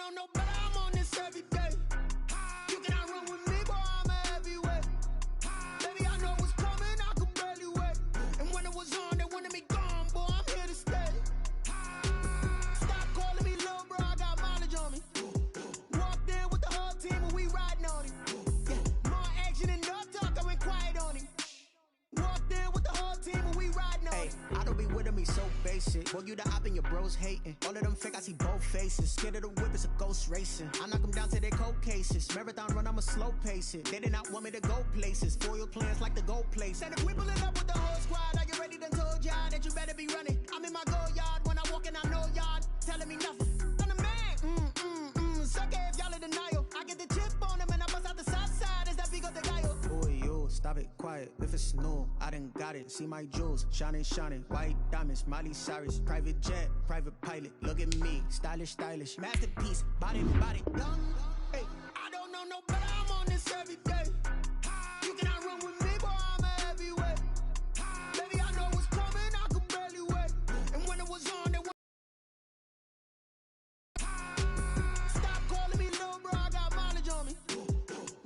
know no better, I'm on this every day. You cannot run with me, boy, I'm a heavyweight. Baby, I know what's coming, I could barely wait. And when it was on, they wanted me gone, boy, I'm here to stay. Stop calling me little bro, I got mileage on me. Walked in with the whole team and we riding on him. Yeah, more action and no talk, I went quiet on him. Walked in with the whole team and we riding on him. I don't be with him, he's so basic. Boy, you the op and your bros hating. All of them fake, I see both faces. Scared of the whip, it's a ghost racing. I knock them down to their cold cases. Marathon run, I'ma slow pace it. They did not want me to go places. Foil plans like the gold place. And if we pulling up with the whole squad, I get ready done told y'all that you better be running. I'm in my go yard, when I walk in I know y'all telling me nothing. I'm the man, suck it if y'all in denial. I get the chip on them and I bust out the south side, is that big of the guy? Boy, yo, stop it, quiet. If it's new, I done got it. See my jewels, shining, white diamonds, Miley Cyrus, private jet, private pilot. Look at me, stylish, masterpiece, body, young. Hey, I don't know no better, I'm on this every day. You cannot run with me, boy, I'm a heavyweight. Baby, I know what's coming, I could barely wait. And when it was on, they went. Stop calling me little bro, I got mileage on me.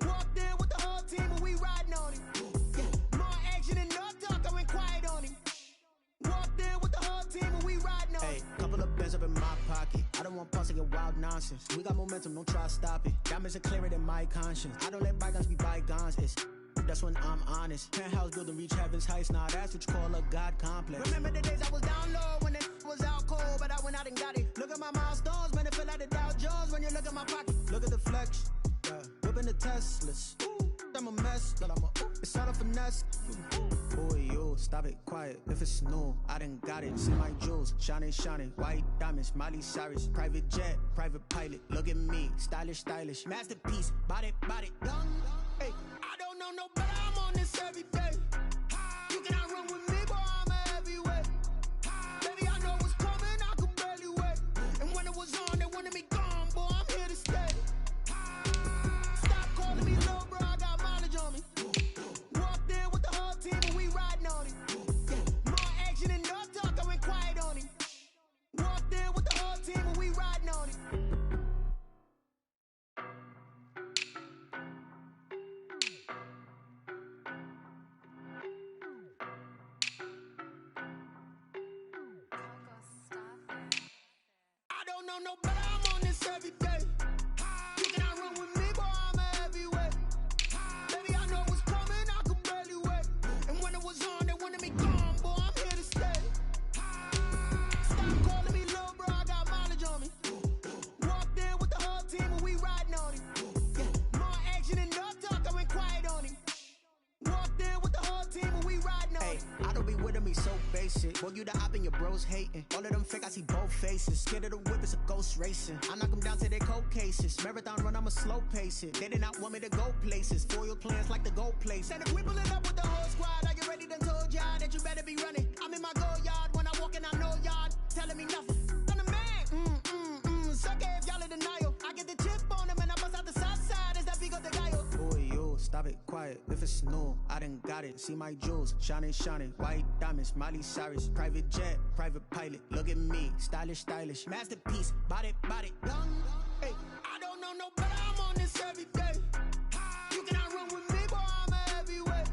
Walked in with the whole team and we riding on him. Yeah, more action and no talk, I went quiet on him. Walked in with the whole team and we riding on him. Couple of bands up in my pocket. I don't want pulse to get wild nonsense. We got momentum, don't try to stop it. Diamonds are clearer than my conscience. I don't let bygones be bygones. That's when I'm honest. Penthouse building reach heaven's heights. Now that's what you call a God complex. Remember the days I was down low when it was out cold, but I went out and got it. Look at my milestones, man, it feel like the Dow Jones when you look at my pocket. Look at the flex, whipping the Teslas. I'm a mess, but it's all a finesse. Boy, yo, stop it, quiet. If it's new, I done got it. See my jewels, shining, white diamonds, Miley Cyrus, private jet, private pilot. Look at me, stylish, masterpiece, body, young. Hey, I don't know no better, I'm on this every day. You cannot run with me, boy, I'm a heavyweight. Baby, I know what's coming, I could barely wait. And when it was on, they wanted me gone, boy, I'm here to stay. Stop calling me little bro, I got mileage on me. Walked in with the whole team and we riding on him. Yeah, more action and no talk, I went quiet on him. Walked in with the whole team and we riding on him. I don't know no better, I'm on this every day. You cannot run with me, boy, I'm a heavyweight. Baby, I know what's coming, I could barely wait. And when it was on, they wanted me gone, boy, I'm here to stay. Stop calling me little bro, I got mileage on me. Walked in with the whole team and we riding on him. Yeah, more action and no talk, I went quiet on him. Walked in with the whole team and we riding on him. I don't be with him, he's so basic. Boy, you the op and your bros hating. All of them fake, I see both faces. Scared of the whip, it's a ghost racing. I knock them down to their cold cases. Marathon run, I'ma slow pace it. They did not want me to go places. Foil plans like the gold place. And if we pulling up with the whole squad, I get ready done told y'all that you better be running. I'm in my go yard, when I walk in I know y'all telling me nothing. I'm the man, suck it if y'all in denial. I get the chip on them and I bust out the south side, is that big of the guy? Boy, yo, stop it, quiet. If it's new, I done got it. See my jewels, shining, white diamonds, Miley Cyrus, private jet, private pilot. Look at me, stylish, masterpiece, body, young. Hey, I don't know no better, I'm on this every day. You cannot run with me, boy, I'm a heavyweight.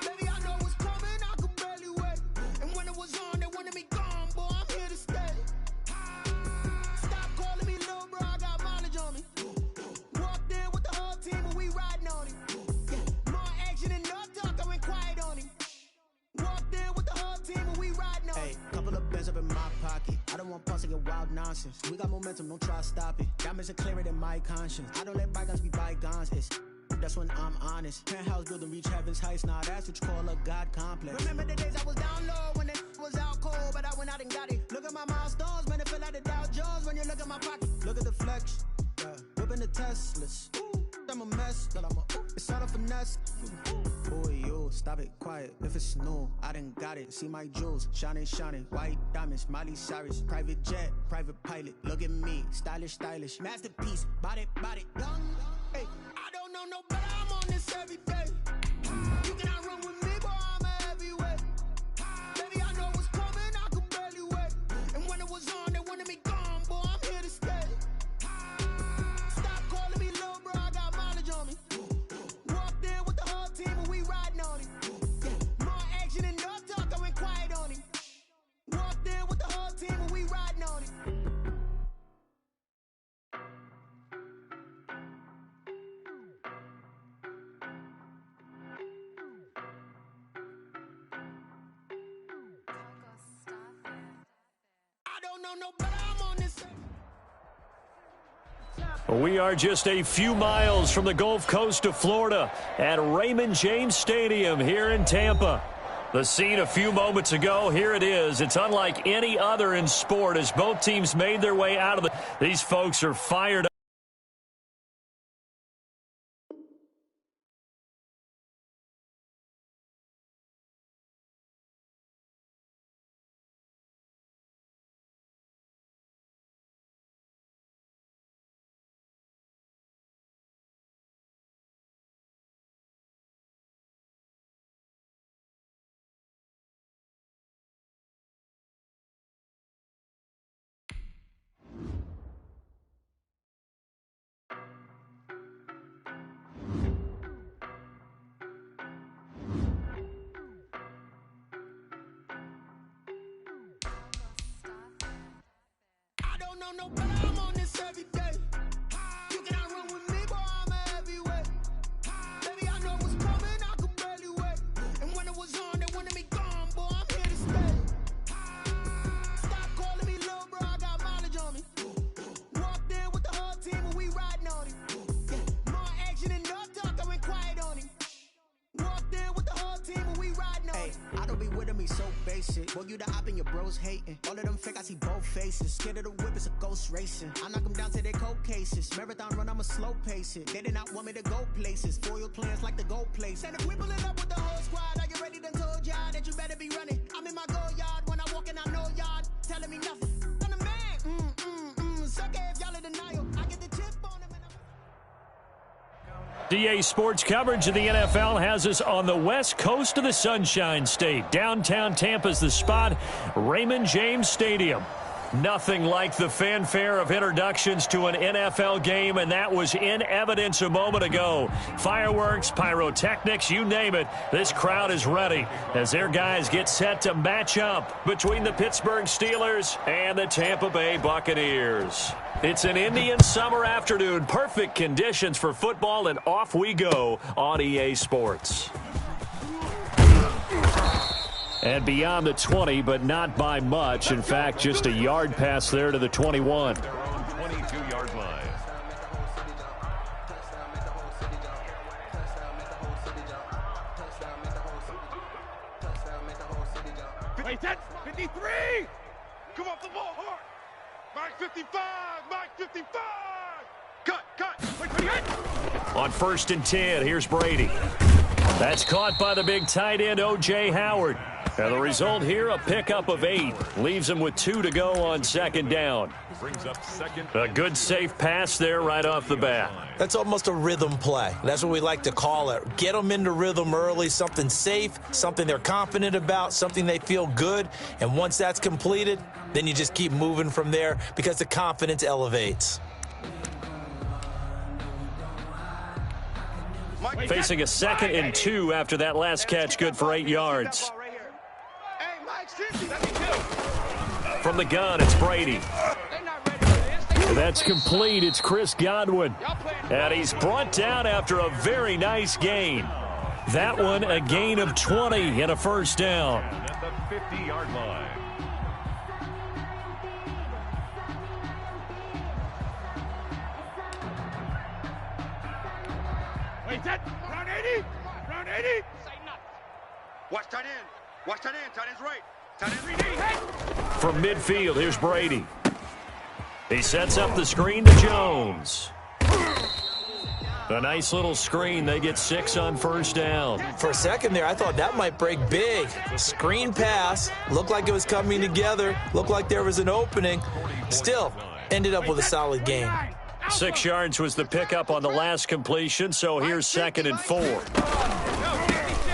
Baby, I know what's coming, I could barely wait. And when it was on, they wanted me gone, boy, I'm here to stay. Stop calling me little bro, I got mileage on me. Walked in with the whole team and we riding on him. Yeah, more action and no talk, I went quiet on him. Walked in with the whole team and we riding on him. Couple of bands up in my pocket. I don't want pulse to get wild nonsense. We got momentum, don't try to stop it. Diamonds are clearer than my conscience. I don't let bygones be bygones. That's when I'm honest. Penthouse building reach heaven's heights. Now that's what you call a God complex. Remember the days I was down low when it was out cold, but I went out and got it. Look at my milestones, man, it feel like the Dow Jones when you look at my pocket. Look at the flex, whipping the Teslas. I'm a mess, but it's all a finesse. Boy, yo, stop it, quiet. If it's new, I done got it. See my jewels, shining, white diamonds, Miley Cyrus, private jet, private pilot. Look at me, stylish, masterpiece, body, young. Hey, I don't know no better, I'm on this every day. You cannot run with me, boy, I'm a heavyweight. Baby, I know what's coming, I could barely wait. And when it was on, they wanted me gone, boy, I'm here to stay. know no better, I'm on this. We are just a few miles from the Gulf Coast of Florida at Raymond James Stadium here in Tampa. The scene a few moments ago, here it is. It's unlike any other in sport as both teams made their way out of the... These folks are fired up. No better, I'm on this every day. You cannot run with me, boy, I'm a heavyweight. Baby, I know what's coming, I could barely wait. And when it was on, they wanted me gone, boy, I'm here to stay. Stop calling me little bro, I got mileage on me. Walked in with the whole team and we riding on him. Yeah, more action and no talk, I went quiet on him. Walked in with the whole team and we riding on him. I don't be with me so basic. Boy, you the op and your bros hating. All of them fake, I see both faces. Scared of the whip, it's a ghost racing. I knock them down to their cold cases. Marathon run, I'ma slow pace it. They did not want me to go places. Foil plans like the gold place. And if we pulling up with the whole squad, are you ready? Done told y'all that you better be running. I'm in my go yard when I walk in, I know y'all telling me nothing. I'm the man. Suck it if y'all in denial. I get the chip on them and DA Sports coverage of the NFL has us on the west coast of the Sunshine State. Downtown Tampa's the spot, Raymond James Stadium. Nothing like the fanfare of introductions to an NFL game, and that was in evidence a moment ago. Fireworks, pyrotechnics, you name it. This crowd is ready as their guys get set to match up between the Pittsburgh Steelers and the Tampa Bay Buccaneers. It's an Indian summer afternoon. Perfect conditions for football, and off we go on EA Sports. And beyond the 20, but not by much. In fact, just a yard pass there to the 21. 22-yard line. Wait, that's 53! Come off the ball hard! Mike 55! Mike 55! Cut! Wait, 28! On 1st and 10, here's Brady. That's caught by the big tight end, O.J. Howard. And the result here, a pickup of 8. Leaves him with 2 to go on 2nd down. Brings up second. A good, safe pass there right off the bat. That's almost a rhythm play. That's what we like to call it. Get them into rhythm early, something safe, something they're confident about, something they feel good. And once that's completed, then you just keep moving from there because the confidence elevates. Facing a 2nd and 2 after that last catch, good for 8 yards. From the gun, it's Brady. That's complete. It's Chris Godwin. And he's brought down after a very nice gain. That one, a gain of 20 and a 1st down. At the 50-yard line. Wait, that round 80! Round 80! Watch tight end. Watch tight end. Tight end's right. Tight end 3D. Hey! From midfield, here's Brady. He sets up the screen to Jones. A nice little screen. They get 6 on 1st down. For a second there, I thought that might break big. Screen pass. Looked like it was coming together. Looked like there was an opening. Still, ended up with a solid gain. 6 yards was the pickup on the last completion, so here's 2nd and 4.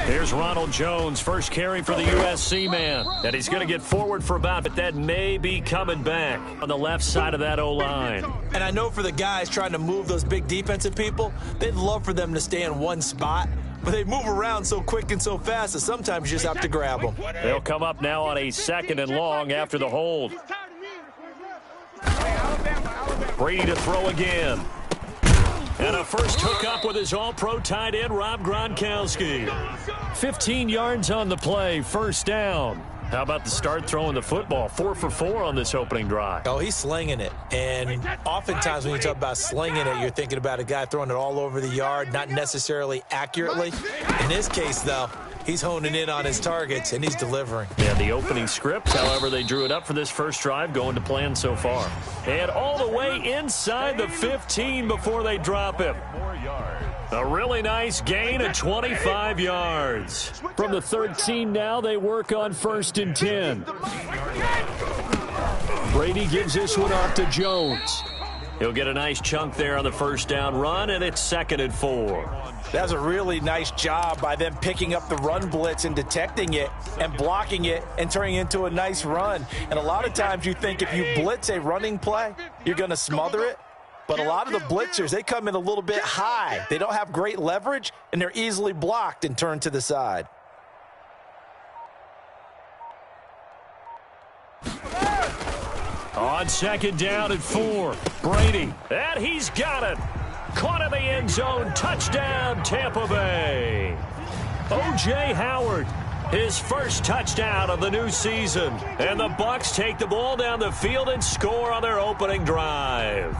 Here's Ronald Jones, first carry for the USC man. And he's going to get forward for about, but that may be coming back on the left side of that O-line. And I know for the guys trying to move those big defensive people, they'd love for them to stay in one spot. But they move around so quick and so fast that sometimes you just have to grab them. They'll come up now on a 2nd and long after the hold. Brady to throw again. And a first hookup with his all-pro tight end, Rob Gronkowski. 15 yards on the play, 1st down. How about the start throwing the football? 4 for 4 on this opening drive. Oh, he's slinging it. And oftentimes when you talk about slinging it, you're thinking about a guy throwing it all over the yard, not necessarily accurately. In this case, though, he's honing in on his targets, and he's delivering. Yeah, the opening script, however, they drew it up for this first drive, going to plan so far. And all the way inside the 15 before they drop him. A really nice gain of 25 yards. From the 13 now, they work on 1st and 10. Brady gives this one off to Jones. He'll get a nice chunk there on the first down run, and it's 2nd and 4. That's a really nice job by them picking up the run blitz and detecting it and blocking it and turning it into a nice run. And a lot of times you think if you blitz a running play, you're going to smother it. But a lot of the blitzers, they come in a little bit high. They don't have great leverage, and they're easily blocked and turned to the side. On 2nd down and 4, Brady. And he's got it. Caught in the end zone. Touchdown, Tampa Bay. O.J. Howard, his first touchdown of the new season. And the Bucs take the ball down the field and score on their opening drive.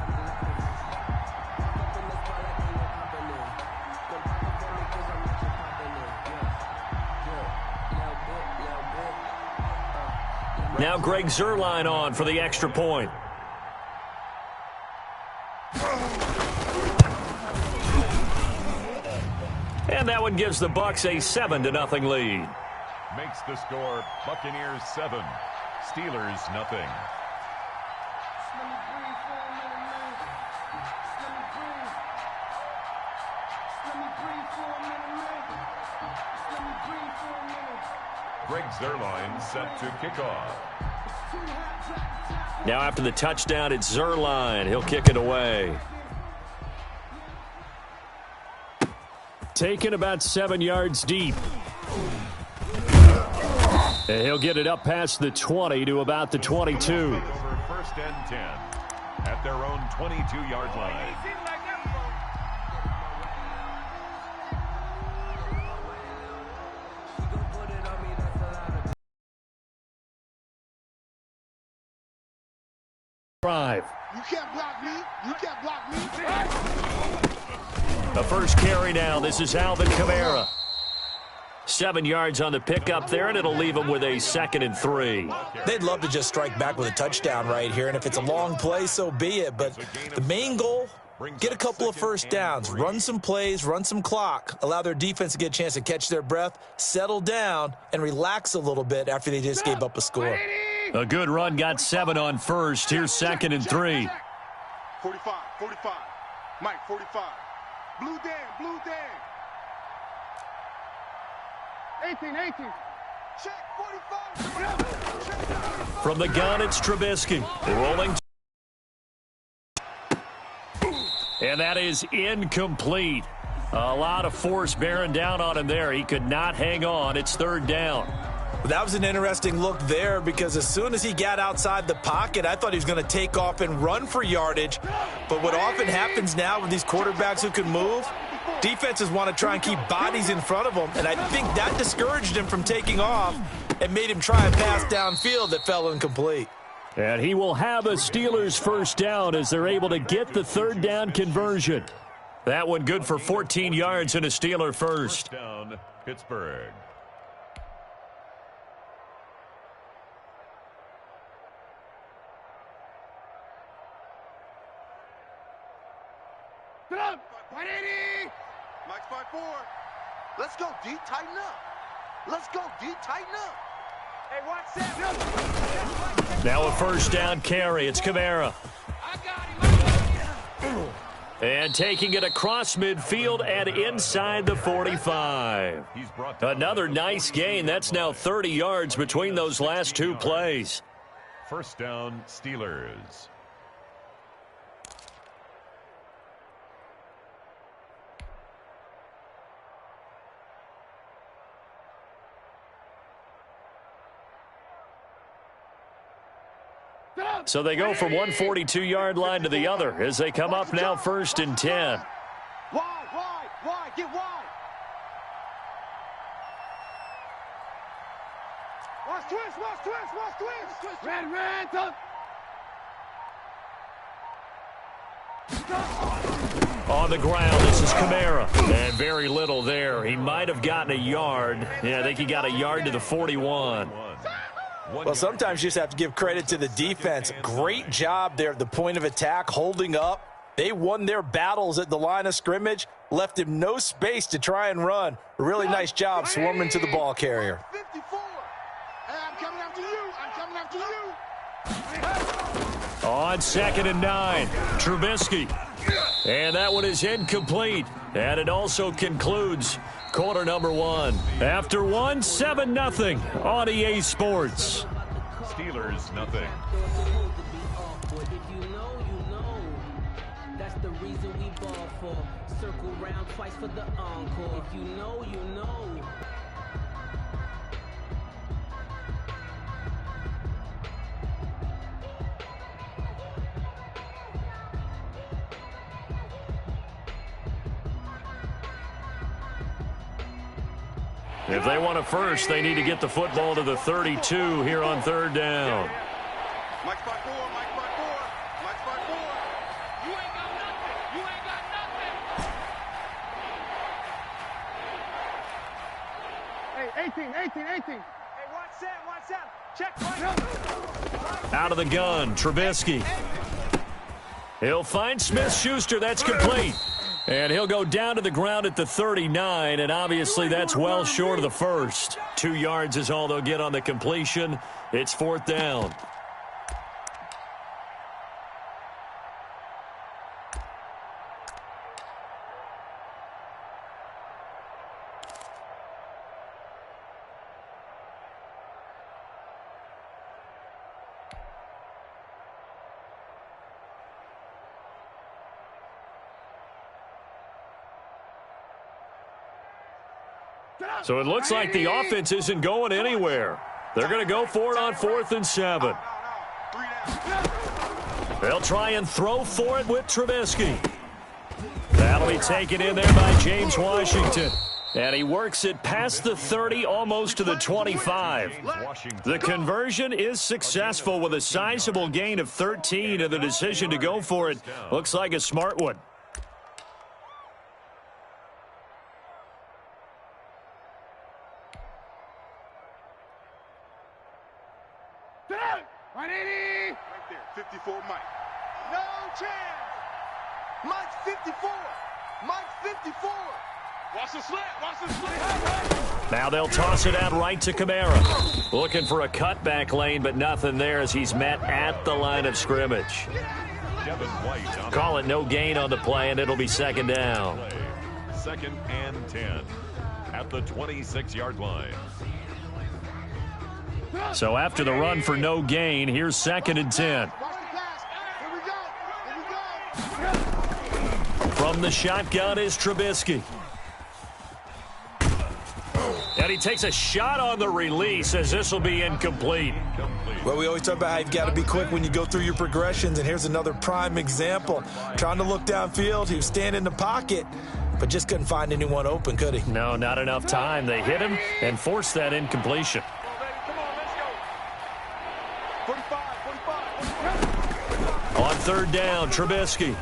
Now Greg Zuerlein on for the extra point. And that one gives the Bucs a 7-0 lead. Makes the score Buccaneers 7, Steelers nothing. Greg Zuerlein set to kick off. Now after the touchdown, it's Zuerlein. He'll kick it away. Taken about 7 yards deep. And he'll get it up past the 20 to about the 22. Over 1st and 10 at their own 22-yard line. Drive. You can't block me. You can't block me. The first carry now. This is Alvin Kamara. 7 yards on the pickup there, and it'll leave him with a 2nd and 3. They'd love to just strike back with a touchdown right here, and if it's a long play, so be it. But the main goal, get a couple of first downs, run some plays, run some clock, allow their defense to get a chance to catch their breath, settle down, and relax a little bit after they just gave up a score. A good run, got 7 on first. Here's 2nd and 3. 45, 45. Mike, 45. Blue Dan, blue Dan. 18, 18. Check, 45. From the gun, it's Trubisky. Rolling. And that is incomplete. A lot of force bearing down on him there. He could not hang on. It's 3rd down. That was an interesting look there because as soon as he got outside the pocket, I thought he was going to take off and run for yardage. But what often happens now with these quarterbacks who can move, defenses want to try and keep bodies in front of them, and I think that discouraged him from taking off and made him try a pass downfield that fell incomplete. And he will have a Steelers first down as they're able to get the 3rd down conversion. That one good for 14 yards and a Steeler first. Down, Pittsburgh. Mike's 5-4. Let's go, D. Tighten up. Let's go, D. Tighten up. Hey, watch that. Now a first down carry. It's Kamara. And taking it across midfield and inside the 45. Another nice gain. That's now 30 yards between those last 2 plays. First down, Steelers. So they go from one 42-yard line to the other as they come up now 1st and 10. Wide, get wide. Watch twist, watch twist, watch twist. Red, up. On the ground, this is Kamara. And very little there. He might have gotten a yard. Yeah, I think he got a yard to the 41. Well, sometimes you just have to give credit to the defense. Great job there at the point of attack, holding up. They won their battles at the line of scrimmage, left him no space to try and run. A really nice job swarming to the ball carrier. 54. Hey, I'm coming after you. I'm coming after you. On 2nd and 9, Trubisky. And that one is incomplete. And it also concludes quarter number 1. After 1, 7-0 on EA Sports. Steelers, nothing. That's the reason we ball for. Circle round twice for the encore. If you know, you know. If they want a first, they need to get the football to the 32 here on 3rd down. Mike spot 4, Mike spot 4, Mike spot 4. You ain't got nothing. You ain't got nothing. Hey, 18. Hey, watch that. Check right. Out of the gun, Trubisky. He'll find Smith-Schuster. That's complete. And he'll go down to the ground at the 39, and obviously that's well short of the first. 2 yards is all they'll get on the completion. It's 4th down. So it looks like the offense isn't going anywhere. They're going to go for it on 4th and 7. They'll try and throw for it with Trubisky. That'll be taken in there by James Washington. And he works it past the 30, almost to the 25. The conversion is successful with a sizable gain of 13, and the decision to go for it looks like a smart one. Right there, 54 Mike. No chance. Mike's 54. Mike's 54. Watch the slant. Now they'll toss it out right to Kamara. Looking for a cutback lane, but nothing there as he's met at the line of scrimmage. Call it no gain on the play, and it'll be 2nd down. 2nd and 10 at the 26-yard line. So after the run for no gain, here's 2nd and 10. From the shotgun is Trubisky. And he takes a shot on the release as this will be incomplete. Well, we always talk about how you've got to be quick when you go through your progressions, and here's another prime example. Trying to look downfield, he was standing in the pocket, but just couldn't find anyone open, could he? No, not enough time. They hit him and forced that incompletion. On 3rd down, Trubisky.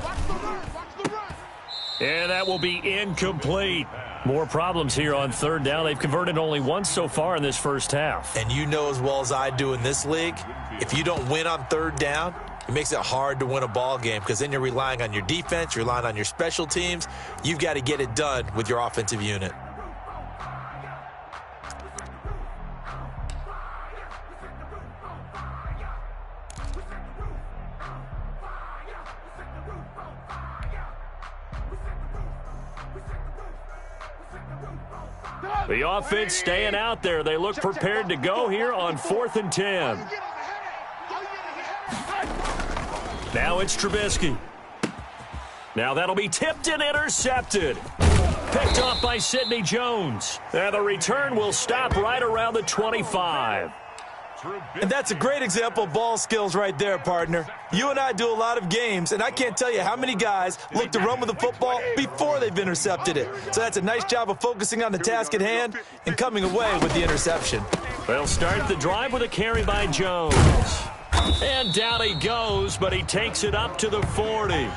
And that will be incomplete. More problems here on 3rd down. They've converted only once so far in this first half. And you know as well as I do in this league, if you don't win on 3rd down, it makes it hard to win a ball game because then you're relying on your defense, you're relying on your special teams. You've got to get it done with your offensive unit. The offense staying out there. They look prepared to go here on 4th and 10. Now it's Trubisky. Now that'll be tipped and intercepted. Picked off by Sidney Jones. And the return will stop right around the 25. And that's a great example of ball skills right there, partner. You and I do a lot of games, and I can't tell you how many guys look to run with the football before they've intercepted it. So that's a nice job of focusing on the task at hand and coming away with the interception. They'll start the drive with a carry by Jones. And down he goes, but he takes it up to the 40.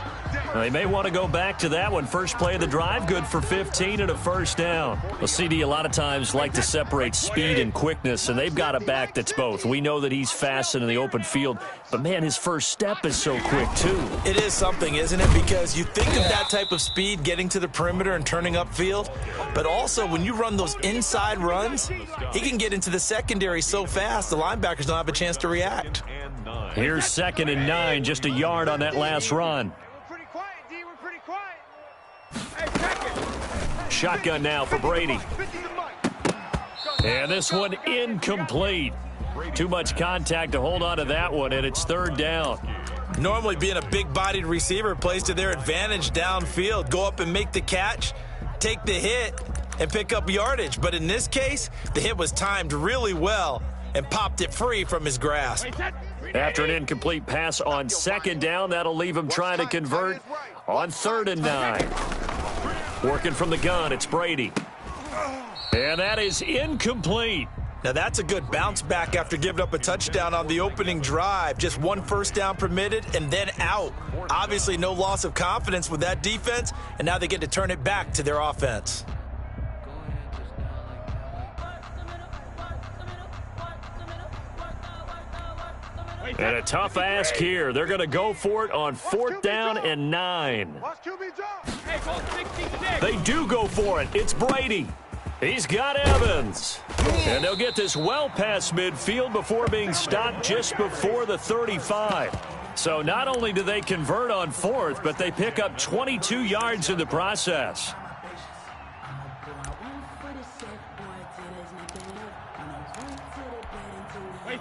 They may want to go back to that one. First play of the drive, good for 15 and a first down. Well, CD a lot of times like to separate speed and quickness, and they've got a back that's both. We know that he's fast in the open field, but, man, his first step is so quick, too. It is something, isn't it? Because you think of that type of speed getting to the perimeter and turning upfield, but also when you run those inside runs, he can get into the secondary so fast the linebackers don't have a chance to react. Here's 2nd and 9, just a yard on that last run. Shotgun now for Brady. And this one incomplete. Too much contact to hold on to that one, and it's 3rd down. Normally being a big-bodied receiver plays to their advantage downfield. Go up and make the catch, take the hit, and pick up yardage. But in this case, the hit was timed really well and popped it free from his grasp. After an incomplete pass on 2nd down, that'll leave him trying to convert on 3rd and 9. Working from the gun, it's Brady. And that is incomplete. Now that's a good bounce back after giving up a touchdown on the opening drive. Just 1 first down permitted and then out. Obviously no loss of confidence with that defense, and now they get to turn it back to their offense. And a tough ask here. They're going to go for it on 4th down and 9. They do go for it. It's Brady. He's got Evans. And they'll get this well past midfield before being stopped just before the 35. So not only do they convert on 4th, but they pick up 22 yards in the process.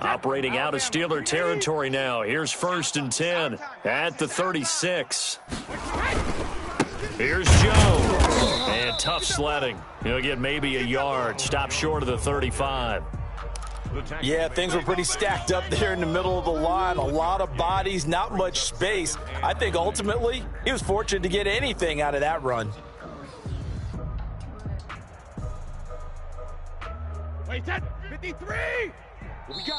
Operating out of Steeler territory now. Here's 1st and 10 at the 36. Here's Jones. And tough sledding. He'll get maybe a yard. Stop short of the 35. Yeah, things were pretty stacked up there in the middle of the line. A lot of bodies, not much space. I think ultimately he was fortunate to get anything out of that run. Wait, that 53!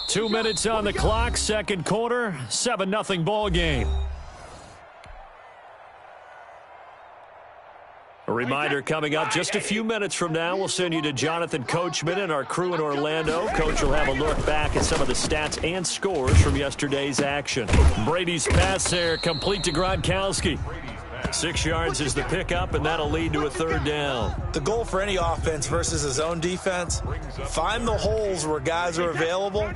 2 minutes on the clock, 2nd quarter, 7-0 ball game. A reminder coming up just a few minutes from now, we'll send you to Jonathan Coachman and our crew in Orlando. Coach will have a look back at some of the stats and scores from yesterday's action. Brady's pass there, complete to Gronkowski. 6 yards is the pickup, and that'll lead to a 3rd down. The goal for any offense versus a zone defense, find the holes where guys are available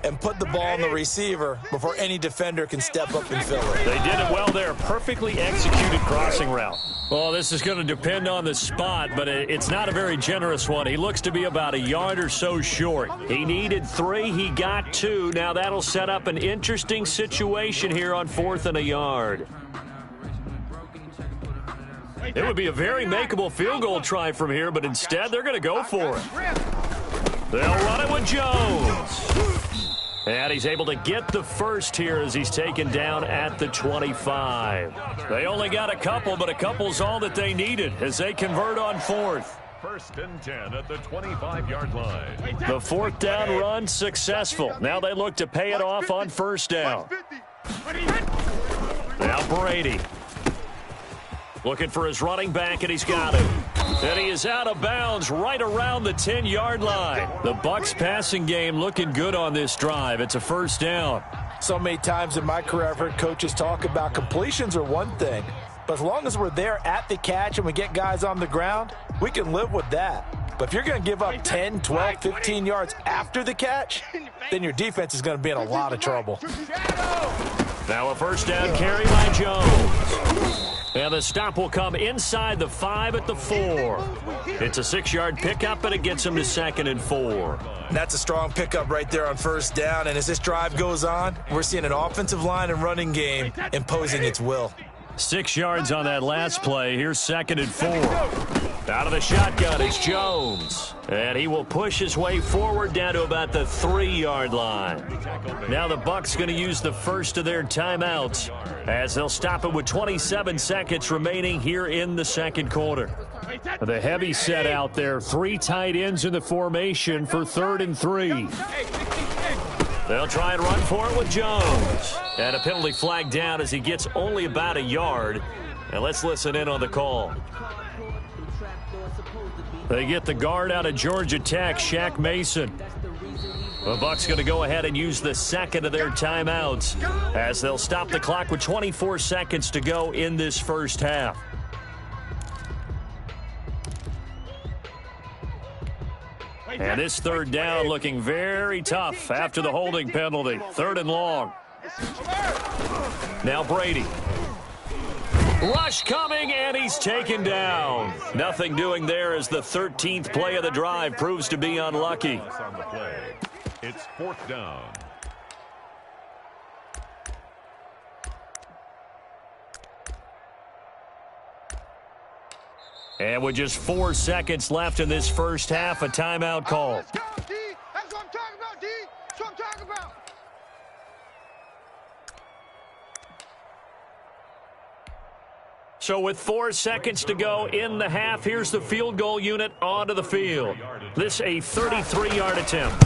and put the ball on the receiver before any defender can step up and fill it. They did it well there. Perfectly executed crossing route. Well, this is going to depend on the spot, but it's not a very generous one. He looks to be about a yard or so short. He needed 3. He got 2. Now that'll set up an interesting situation here on 4th and a yard. It would be a very makeable field goal try from here, but instead they're going to go for it. They'll run it with Jones. And he's able to get the first here as he's taken down at the 25. They only got a couple, but a couple's all that they needed as they convert on 4th. 1st and 10 at the 25-yard line. The 4th down run successful. Now they look to pay it off on 1st down. Now Brady. Looking for his running back, and he's got it. And he is out of bounds right around the 10-yard line. The Bucs passing game looking good on this drive. It's a 1st down. So many times in my career I've heard coaches talk about completions are one thing, but as long as we're there at the catch and we get guys on the ground, we can live with that. But if you're going to give up 10, 12, 15 yards after the catch, then your defense is going to be in a lot of trouble. Now a 1st down carry by Jones. And the stop will come inside the 5 at the 4. It's a 6-yard pickup, but it gets him to 2nd and 4. That's a strong pickup right there on 1st down. And as this drive goes on, we're seeing an offensive line and running game imposing its will. 6 yards on that last play. Here's 2nd and 4. Out of the shotgun is Jones. And he will push his way forward down to about the 3-yard line. Now the Bucs going to use the first of their timeouts as they'll stop it with 27 seconds remaining here in the 2nd quarter. The heavy set out there. 3 tight ends in the formation for 3rd and 3. They'll try and run for it with Jones. And a penalty flag down as he gets only about a yard. And let's listen in on the call. They get the guard out of Georgia Tech, Shaq Mason. The Bucs going to go ahead and use the second of their timeouts as they'll stop the clock with 24 seconds to go in this first half. And this 3rd down looking very tough after the holding penalty. 3rd and long. Now Brady. Rush coming, and he's taken down. Nothing doing there as the 13th play of the drive proves to be unlucky. It's 4th down. And with just 4 seconds left in this first half, a timeout call. Let's go, D. That's what I'm talking about, D. That's what I'm talking about. So with 4 seconds to go in the half, here's the field goal unit onto the field. This a 33-yard attempt.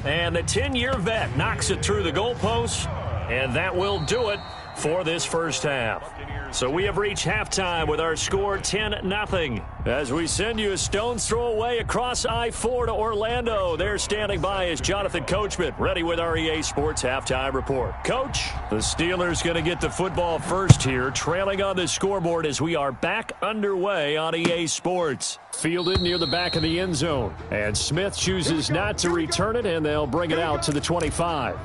And the 10-year vet knocks it through the goalpost, and that will do it for this first half. So we have reached halftime with our score 10-0. As we send you a stone's throw away across I-4 to Orlando. There standing by is Jonathan Coachman, ready with our EA Sports Halftime Report. Coach, the Steelers going to get the football first here, trailing on the scoreboard as we are back underway on EA Sports. Fielded near the back of the end zone. And Smith chooses not to return it, and they'll bring it out to the 25.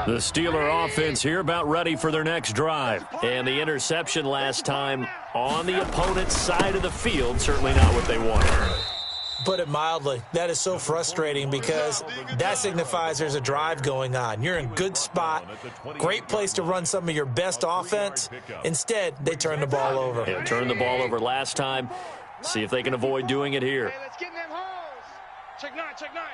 The Steeler offense here about ready for their next drive. And the interception last time on the opponent's side of the field, certainly not what they wanted. Put it mildly, that is so frustrating because that signifies there's a drive going on. You're in good spot, great place to run some of your best offense. Instead, they turn the ball over. Yeah, turned the ball over last time. See if they can avoid doing it here. Hey, let's get in them holes. Check 9, check 9.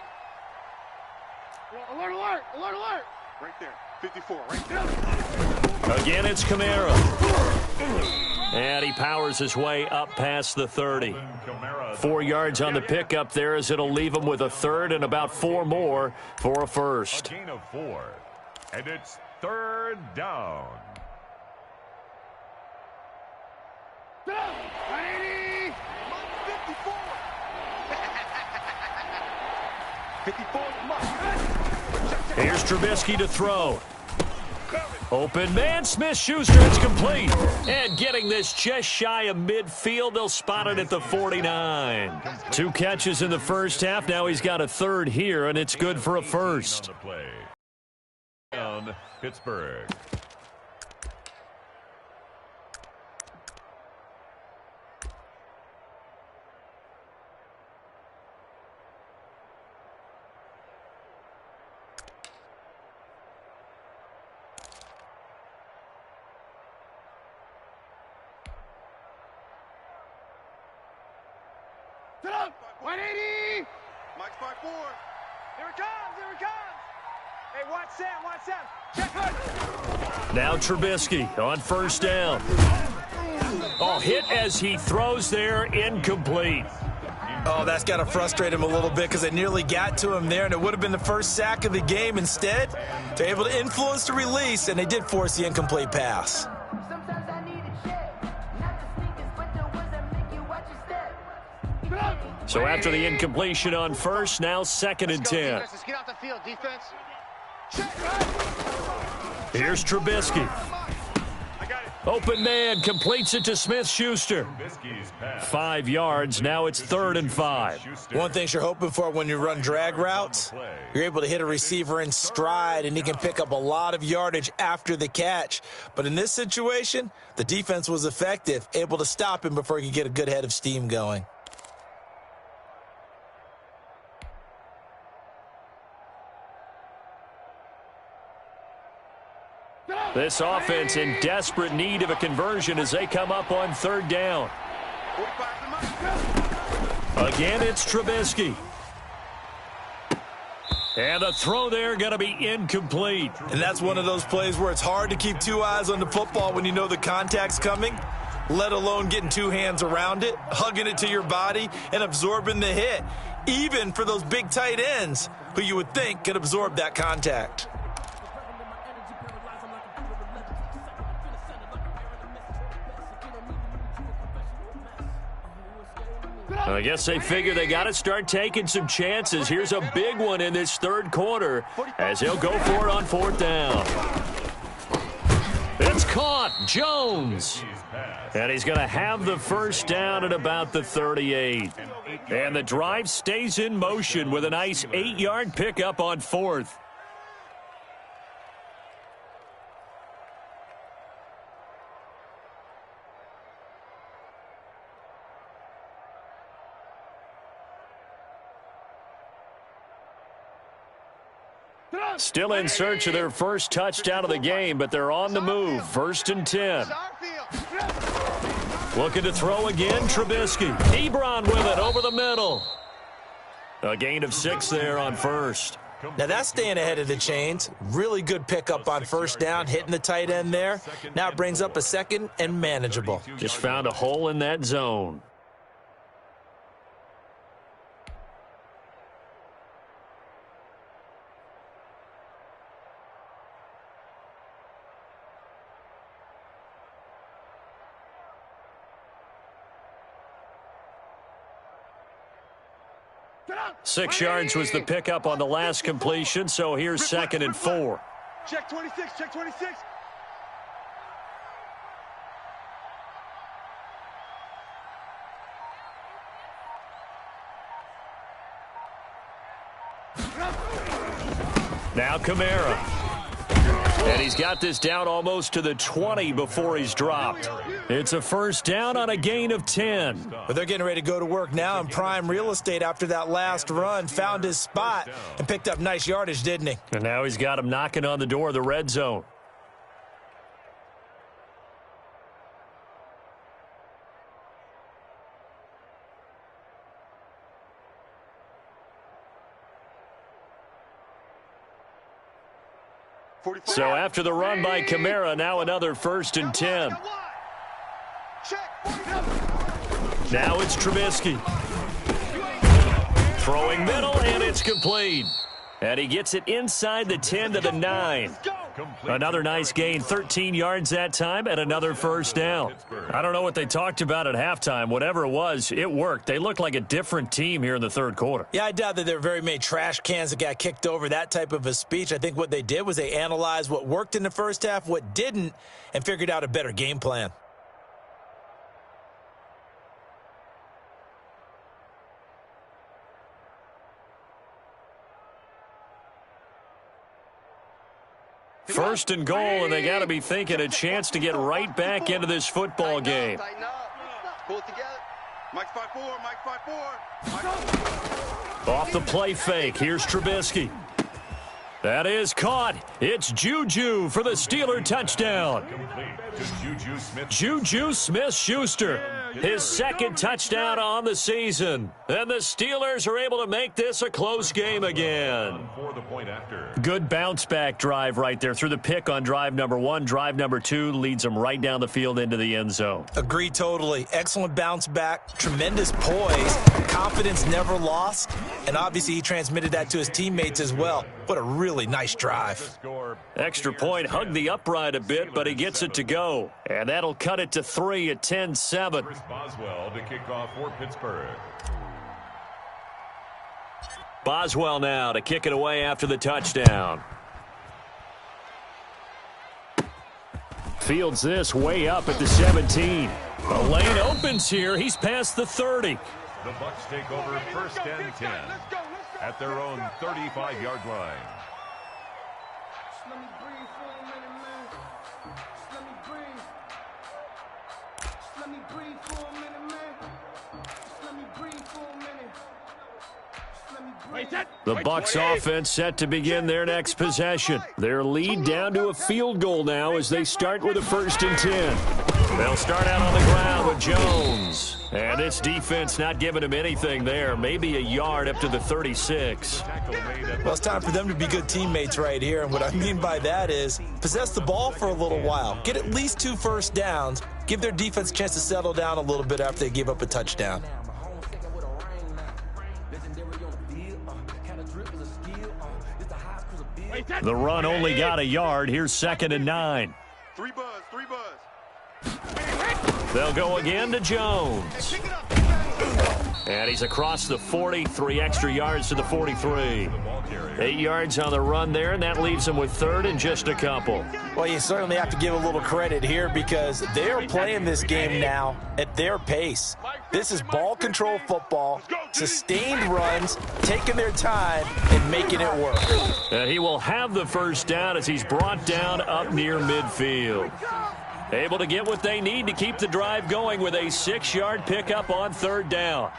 Alert, alert, alert, alert. Right there, 54, right there. Again, it's Kamara. And he powers his way up past the 30. 4 yards on the pickup there as it'll leave him with a 3rd and about 4 more for a first. A gain of 4. And it's 3rd down. 180. 54. 54. Here's Trubisky to throw. Open man, Smith-Schuster, it's complete. And getting this just shy of midfield, they'll spot it at the 49. 2 catches in the first half. Now he's got a 3rd here, and it's good for a first. Down, Pittsburgh. Sit up. 180. Mike's 5-4. Here it comes. Here it comes. Hey, watch Sam. Watch Sam. Check good. Now Trubisky on first down. Oh, hit as he throws there, incomplete. Oh, that's got to frustrate him a little bit because it nearly got to him there, and it would have been the first sack of the game. Instead, they're able to influence the release, and they did force the incomplete pass. So after the incompletion on first, now 2nd and 10. Let's get off the field, defense. Here's Trubisky. Open man, completes it to Smith-Schuster. 5 yards, now it's 3rd and 5. One thing you're hoping for when you run drag routes, you're able to hit a receiver in stride, and he can pick up a lot of yardage after the catch. But in this situation, the defense was effective, able to stop him before he could get a good head of steam going. This offense in desperate need of a conversion as they come up on 3rd down. Again, it's Trubisky. And the throw there going to be incomplete. And that's one of those plays where it's hard to keep two eyes on the football when you know the contact's coming, let alone getting two hands around it, hugging it to your body, and absorbing the hit, even for those big tight ends who you would think could absorb that contact. I guess they figure they got to start taking some chances. Here's a big one in this third quarter as he'll go for it on fourth down. It's caught. Jones. And he's going to have the first down at about the 38. And the drive stays in motion with a nice 8-yard pickup on fourth. Still in search of their first touchdown of the game, but they're on the move. 1st and 10. Looking to throw again, Trubisky. Ebron with it over the middle. A gain of 6 there on first. Now that's staying ahead of the chains. Really good pickup on first down, hitting the tight end there. Now it brings up a second and manageable. Just found a hole in that zone. Six yards was the pickup on the last completion, so here's 2nd and 4. Check 26, check 26. Now Kamara. And he's got this down almost to the 20 before he's dropped. It's a first down on a gain of 10. But they're getting ready to go to work now in prime real estate after that last run. Found his spot and picked up nice yardage, didn't he? And now he's got him knocking on the door of the red zone. So after the run by Kamara, now another 1st and 10. Now it's Trubisky. Throwing middle, and it's complete. And he gets it inside the 10 to the 9. Another nice gain, 13 yards that time, and another first down. I don't know what they talked about at halftime. Whatever it was, it worked. They looked like a different team here in the third quarter. Yeah, I doubt that there were very many trash cans that got kicked over, that type of a speech. I think what they did was they analyzed what worked in the first half, what didn't, and figured out a better game plan. First and goal, and they got to be thinking a chance to get right back into this football game. Pull it together. Mike 5-4, Mike 5-4. Off the play fake, here's Trubisky. That is caught. It's Juju for the Steeler touchdown. Juju Smith-Schuster. His second touchdown on the season. And the Steelers are able to make this a close game again. Good bounce-back drive right there through the pick on drive number 1. Drive number 2 leads them right down the field into the end zone. Agree totally. Excellent bounce back. Tremendous poise. Confidence never lost. And obviously he transmitted that to his teammates as well. What a really nice drive. Extra point hugged the upright a bit, but he gets it to go. And that'll cut it to 3 at 10-7. Boswell to kick off for Pittsburgh. Boswell now to kick it away after the touchdown. Fields this way up at the 17. The lane opens here. He's past the 30. The Bucks take over 1st and 10 at their own 35-yard line. Let me breathe for a minute, man. Let me breathe. Let me breathe for a minute, man. Let me breathe for a minute. Let me breathe. The Bucks offense set to begin their next possession. Their lead down to a field goal now as they start with a 1st and 10. They'll start out on the ground with Jones. And this defense not giving him anything there. Maybe a yard up to the 36. Well, it's time for them to be good teammates right here. And what I mean by that is possess the ball for a little while. Get at least 2 first downs. Give their defense a chance to settle down a little bit after they give up a touchdown. The run only got a yard. Here's 2nd and 9. 3 buzz, 3 buzz. They'll go again to Jones. And he's across the 40, 3 extra yards to the 43. 8 yards on the run there, and that leaves him with 3rd and just a couple. Well, you certainly have to give a little credit here because they are playing this game now at their pace. This is ball control football, sustained runs, taking their time, and making it work. He will have the first down as he's brought down up near midfield. Able to get what they need to keep the drive going with a 6-yard pickup on 3rd down.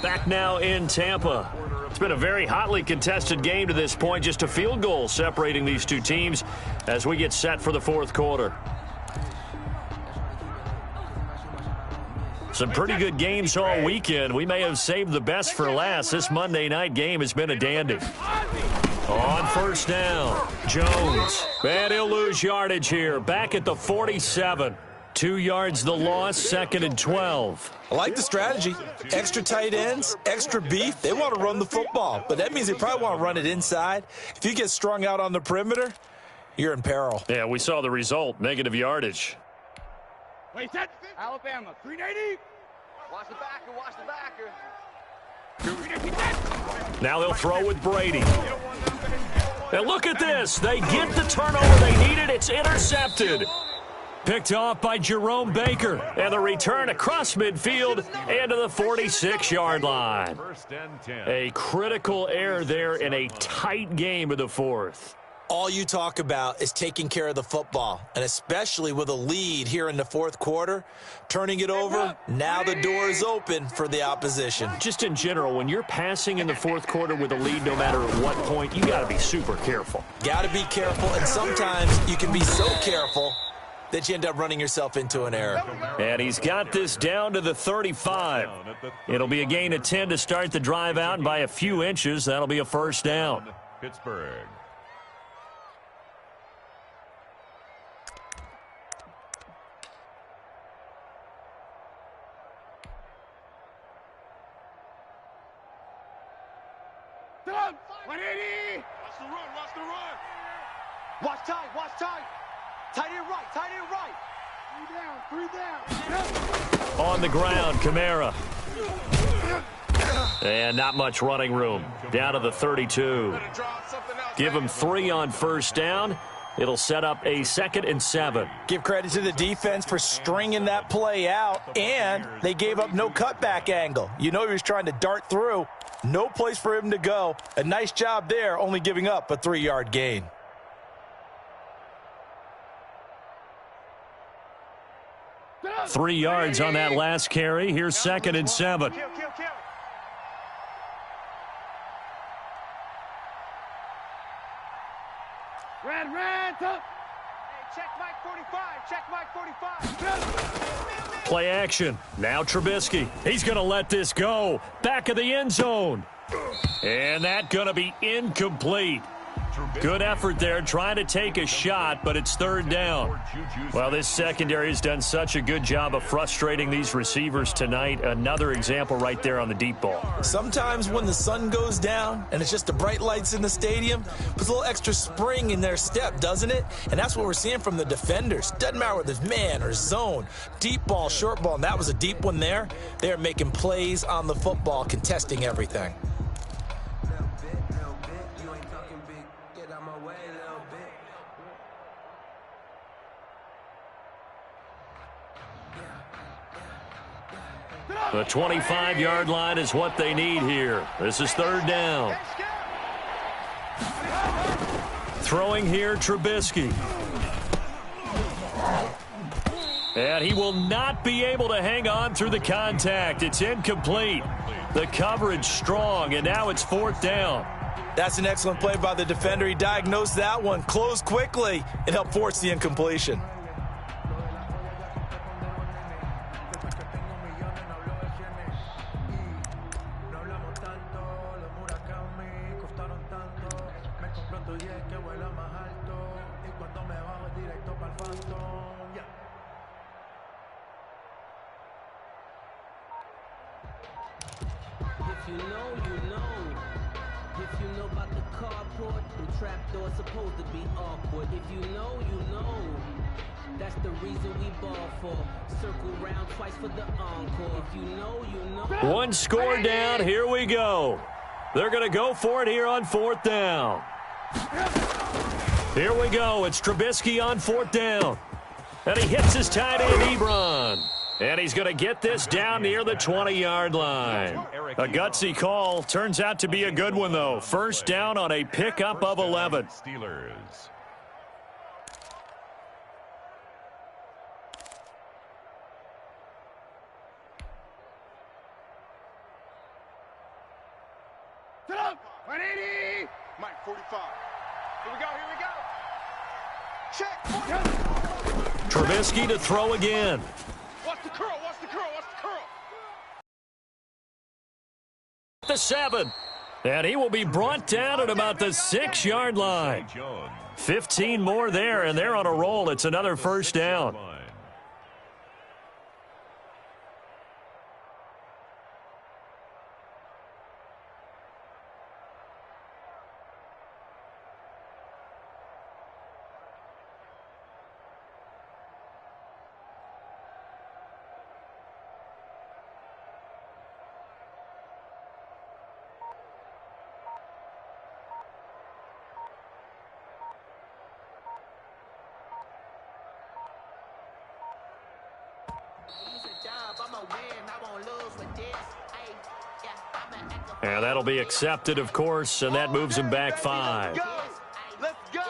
Back now in Tampa. It's been a very hotly contested game to this point. Just a field goal separating these two teams as we get set for the 4th quarter. Some pretty good games all weekend. We may have saved the best for last. This Monday night game has been a dandy. On 1st down, Jones. And he'll lose yardage here. Back at the 47. 2 yards the loss, 2nd and 12. I like the strategy. Extra tight ends, extra beef. They want to run the football, but that means they probably want to run it inside. If you get strung out on the perimeter, you're in peril. Yeah, we saw the result, negative yardage. Wait, set. Alabama, 380. Watch the backer, watch the backer. Now they'll throw with Brady. And look at this. They get the turnover they needed. It's intercepted. Picked off by Jerome Baker. And the return across midfield and to the 46-yard line. A critical error there in a tight game of the 4th. All you talk about is taking care of the football, and especially with a lead here in the 4th quarter, turning it over, now the door is open for the opposition. Just in general, when you're passing in the 4th quarter with a lead, no matter at what point, you got to be super careful. Got to be careful, and sometimes you can be so careful that you end up running yourself into an error. And he's got this down to the 35. It'll be a gain of 10 to start the drive out, and by a few inches, that'll be a 1st down. Pittsburgh. Watch tight, watch tight. Tight end right, tight end right. 3 down, 3 down. On the ground, Kamara. And not much running room. Down to the 32. Give him 3 on 1st down. It'll set up a 2nd and 7. Give credit to the defense for stringing that play out, and they gave up no cutback angle. You know he was trying to dart through. No place for him to go. A nice job there, only giving up a 3-yard gain. Three yards on that last carry. Here's 2nd and 7. Red, up. Hey, check Mike 45, check Mike 45. Play action. Now Trubisky. He's going to let this go. Back of the end zone. And that going to be incomplete. Good effort there, trying to take a shot, but it's 3rd down. Well, this secondary has done such a good job of frustrating these receivers tonight. Another example right there on the deep ball. Sometimes when the sun goes down and it's just the bright lights in the stadium, puts a little extra spring in their step, doesn't it? And that's what we're seeing from the defenders. Doesn't matter whether it's man or zone, deep ball, short ball, and that was a deep one there. They're making plays on the football, contesting everything. The 25-yard line is what they need here. This is 3rd down. Throwing here, Trubisky. And he will not be able to hang on through the contact. It's incomplete. The coverage strong, and now it's 4th down. That's an excellent play by the defender. He diagnosed that one, closed quickly, and helped force the incompletion. If you know, you know. If you know about the carport, the trapdoor's supposed to be awkward. If you know, you know. That's the reason we ball for. Circle round twice for the encore. If you know, you know. One score down. Here we go. They're going to go for it here on 4th down. Here we go. It's Trubisky on 4th down. And he hits his tight end, Ebron. And he's going to get this down near the 20-yard line. A gutsy call. Turns out to be a good one, though. First down on a pickup of 11. Steelers. Sit up! 180! Mike, 45. Here we go. Check. Trubisky to throw again. Watch the curl. The 7. And he will be brought down at about the 6-yard line. 15 more there, and they're on a roll. It's another first down. And that'll be accepted, of course, and that moves him back 5. Let's go.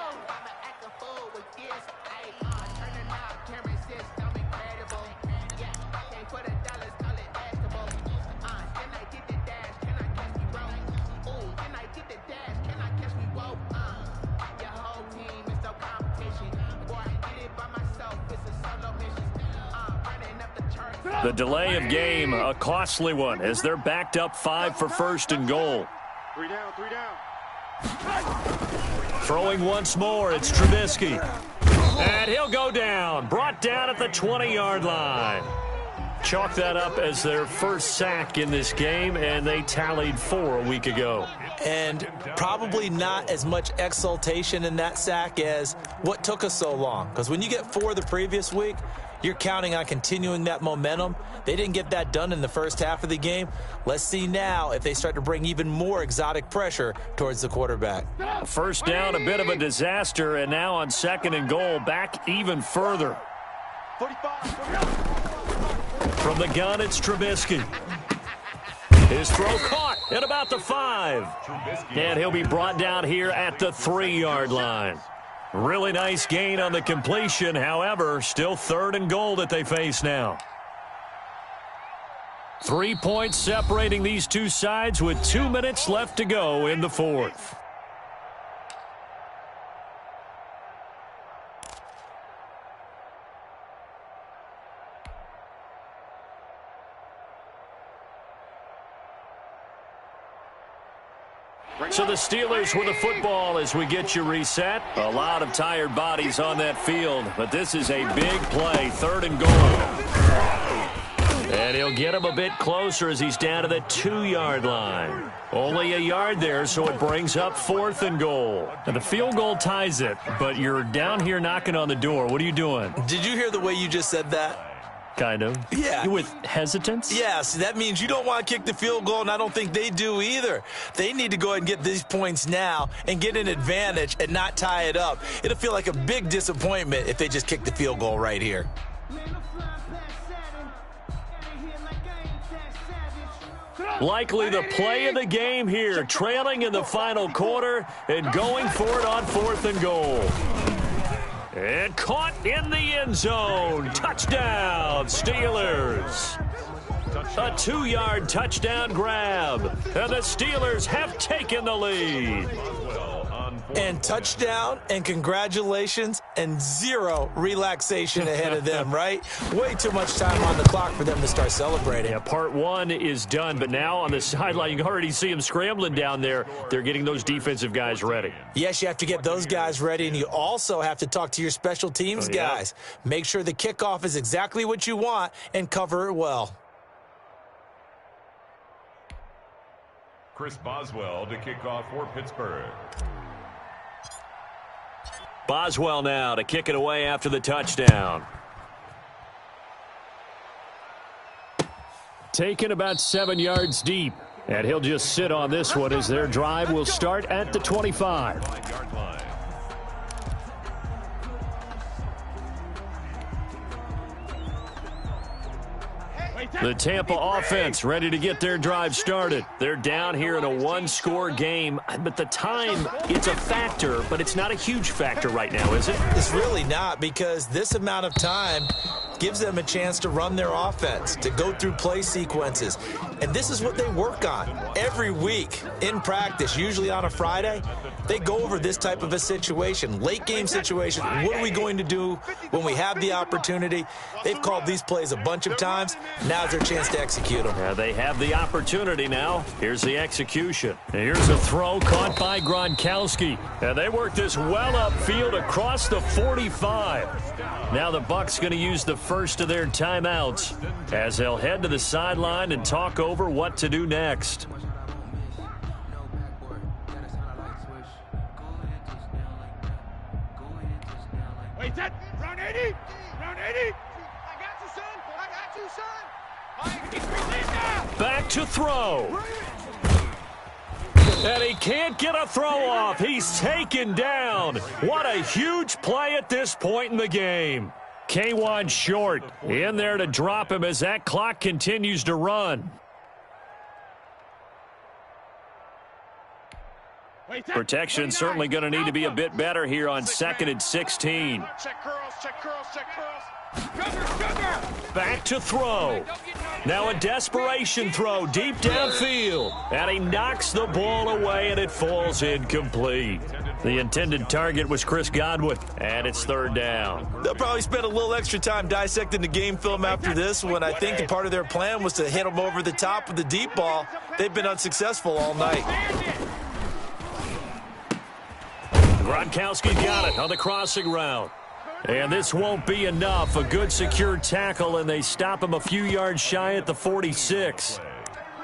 The delay of game, a costly one, as they're backed up 5 for 1st and goal. 3 down. Throwing once more, it's Trubisky. And he'll go down, brought down at the 20-yard line. Chalk that up as their first sack in this game, and they tallied 4 a week ago. And probably not as much exultation in that sack as what took us so long. Because when you get 4 the previous week, you're counting on continuing that momentum. They didn't get that done in the first half of the game. Let's see now if they start to bring even more exotic pressure towards the quarterback. First down, a bit of a disaster, and now on 2nd and goal, back even further. 45. From the gun, it's Trubisky. His throw caught at about the 5. And he'll be brought down here at the 3-yard line. Really nice gain on the completion. However, still 3rd and goal that they face now. 3 points separating these two sides with 2 minutes left to go in the 4th. So the Steelers with the football as we get you reset. A lot of tired bodies on that field, but this is a big play, 3rd and goal. And he'll get him a bit closer as he's down to the 2-yard line. Only a yard there, so it brings up 4th and goal. And the field goal ties it, but you're down here knocking on the door. What are you doing? Did you hear the way you just said that? Kind of. Yeah. With hesitance? Yes, that means you don't want to kick the field goal, and I don't think they do either. They need to go ahead and get these points now and get an advantage and not tie it up. It'll feel like a big disappointment if they just kick the field goal right here. Likely the play of the game here, trailing in the final quarter and going for it on 4th and goal. And caught in the end zone. Touchdown, Steelers. A 2-yard touchdown grab. And the Steelers have taken the lead. And touchdown and congratulations and zero relaxation ahead of them, right? Way too much time on the clock for them to start celebrating. Yeah, part one is done, but now on the sideline, you can already see them scrambling down there. They're getting those defensive guys ready. Yes, you have to get those guys ready, and you also have to talk to your special teams guys. Make sure the kickoff is exactly what you want and cover it well. Chris Boswell to kick off for Pittsburgh. Boswell now to kick it away after the touchdown. Taken about 7 yards deep. And he'll just sit on this one as their drive will start at the 25. The Tampa offense ready to get their drive started. They're down here in a one-score game, but the time, it's a factor, but it's not a huge factor right now, is it? It's really not, because this amount of time gives them a chance to run their offense, to go through play sequences. And this is what they work on every week in practice, usually on a Friday. They go over this type of a situation, late game situation. What are we going to do when we have the opportunity? They've called these plays a bunch of times. Now's their chance to execute them. Yeah, they have the opportunity now. Here's the execution. And here's a throw caught by Gronkowski. And they work this well upfield across the 45. Now the Bucs going to use the first of their timeouts as they'll head to the sideline and talk over what to do next. Wait, that round 80, round 80. I got you, son. I got you, son. Back to throw. And he can't get a throw off. He's taken down. What a huge play at this point in the game. K'Wan Short in there to drop him as that clock continues to run. Protection certainly going to need to be a bit better here on 2nd and 16. Check curls, check curls, check curls. Back to throw. Now a desperation throw deep downfield. And he knocks the ball away and it falls incomplete. The intended target was Chris Godwin, and it's 3rd down. They'll probably spend a little extra time dissecting the game film after this one. I think part of their plan was to hit him over the top with the deep ball. They've been unsuccessful all night. Gronkowski got it on the crossing route. And this won't be enough. A good secure tackle, and they stop him a few yards shy at the 46.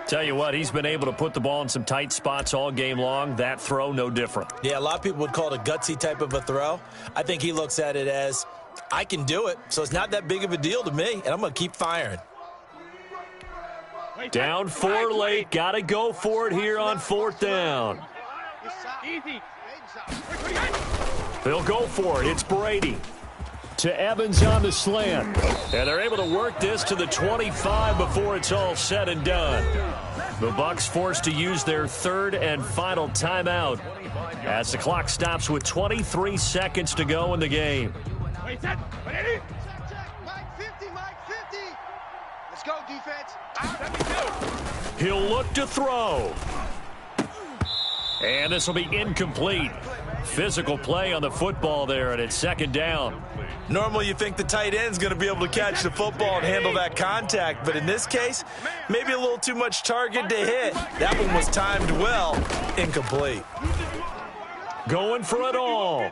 Tell you what, he's been able to put the ball in some tight spots all game long. That throw, no different. Yeah, a lot of people would call it a gutsy type of a throw. I think he looks at it as, I can do it, so it's not that big of a deal to me, and I'm going to keep firing. Down 4 late. Got to go for it here on 4th down. Easy. They'll go for it. It's Brady. To Evans on the slant. And they're able to work this to the 25 before it's all said and done. The Bucs forced to use their 3rd and final timeout as the clock stops with 23 seconds to go in the game. Wait, set. Ready? Check. Mike 50, Mike 50. Let's go, defense. He'll look to throw. And this will be incomplete. Physical play on the football there, and it's 2nd down. Normally you think the tight end's going to be able to catch the football and handle that contact, but in this case, maybe a little too much target to hit. That one was timed well, incomplete. Going for it all.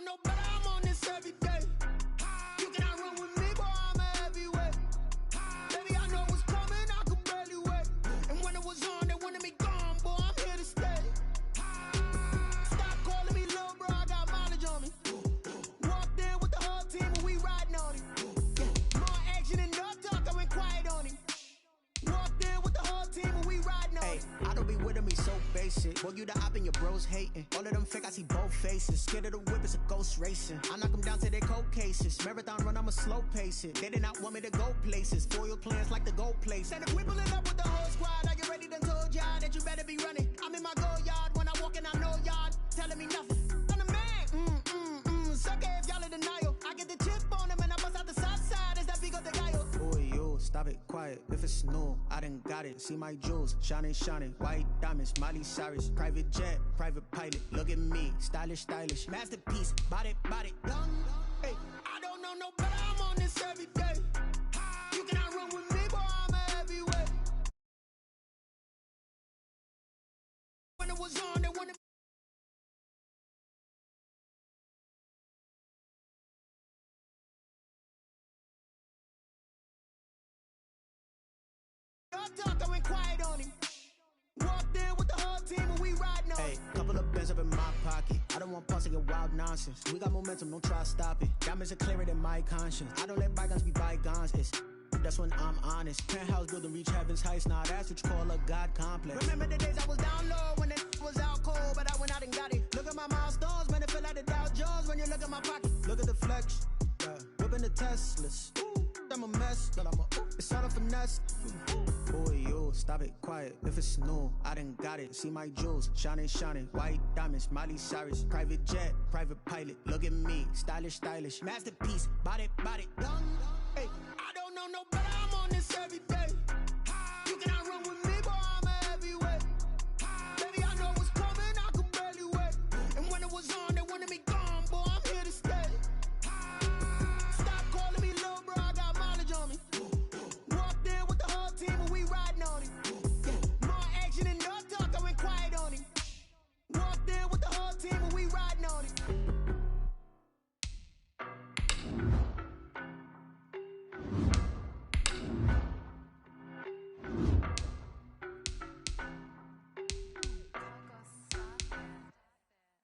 No, but I'm on this every day. You cannot run with me, boy, I'm a heavyweight. Baby, I know what's coming, I could barely wait. And when it was on, they wanted me gone, boy, I'm here to stay. Stop calling me little bro, I got mileage on me. Walked in with the whole team and we riding on him. More action than no talk, I went quiet on him. Walked in with the whole team and we riding on him. I don't be with me so basic. basic. Boy, you the op and your bros hating. All of them fake, I see both faces. Scared of the whip, it's a ghost racing. I knock them down to their cold cases. Marathon run, I'ma slow pace it. They did not want me to go places. Foil plans like the goal place. And if we pulling up with the whole squad, are you ready? Done told y'all that you better be running. I'm in my go yard. When I walk in, I know y'all telling me nothing. I'm the man. Sucker if y'all in denial. I get the chip on them and I bust out the south side. Is that Vigo de Gallo? Boy, yo, stop it, quiet. If it's new, I done got it. See my jewels, shining, shining. White diamonds, Miley Cyrus. Private jet, private pilot. Look at me, stylish, stylish. Masterpiece, body, done. Hey, I don't know no better. I'm on this every day. You cannot run with me, boy, I'm a heavyweight. When it was on, they wanted. Talk, I went quiet on him. Walked in with the whole team and we riding on. Hey, couple of bands up in my pocket. I don't want pause to get wild nonsense. We got momentum, don't try to stop it. Diamonds are clearer than my conscience. I don't let bygones be bygones. That's when I'm honest. Penthouse building reach heaven's heights. Now that's what you call a God complex. Remember the days I was down low when it was out cold, but I went out and got it. Look at my milestones, man, it feel like the Dow Jones when you look at my pocket. Look at the flex, whipping the Teslas. I'm a mess, but it's all a finesse. Boy, yo, stop it, quiet. If it's new, I done got it. See my jewels, shining, shining. White diamonds, Miley Cyrus. Private jet, private pilot. Look at me, stylish, stylish. Masterpiece, body, done. Hey, I don't know no better. I'm on this every day. You cannot run with me, boy, I'm a heavyweight. Baby, I know what's coming, I could barely wait. And when it was on, they wanted me gone, boy, I'm here to stay. Stop calling me little bro, I got mileage on me. Walked in with the whole team and we riding on him. More action and no talk, I went quiet on him. Walked in with the whole team and we riding on him.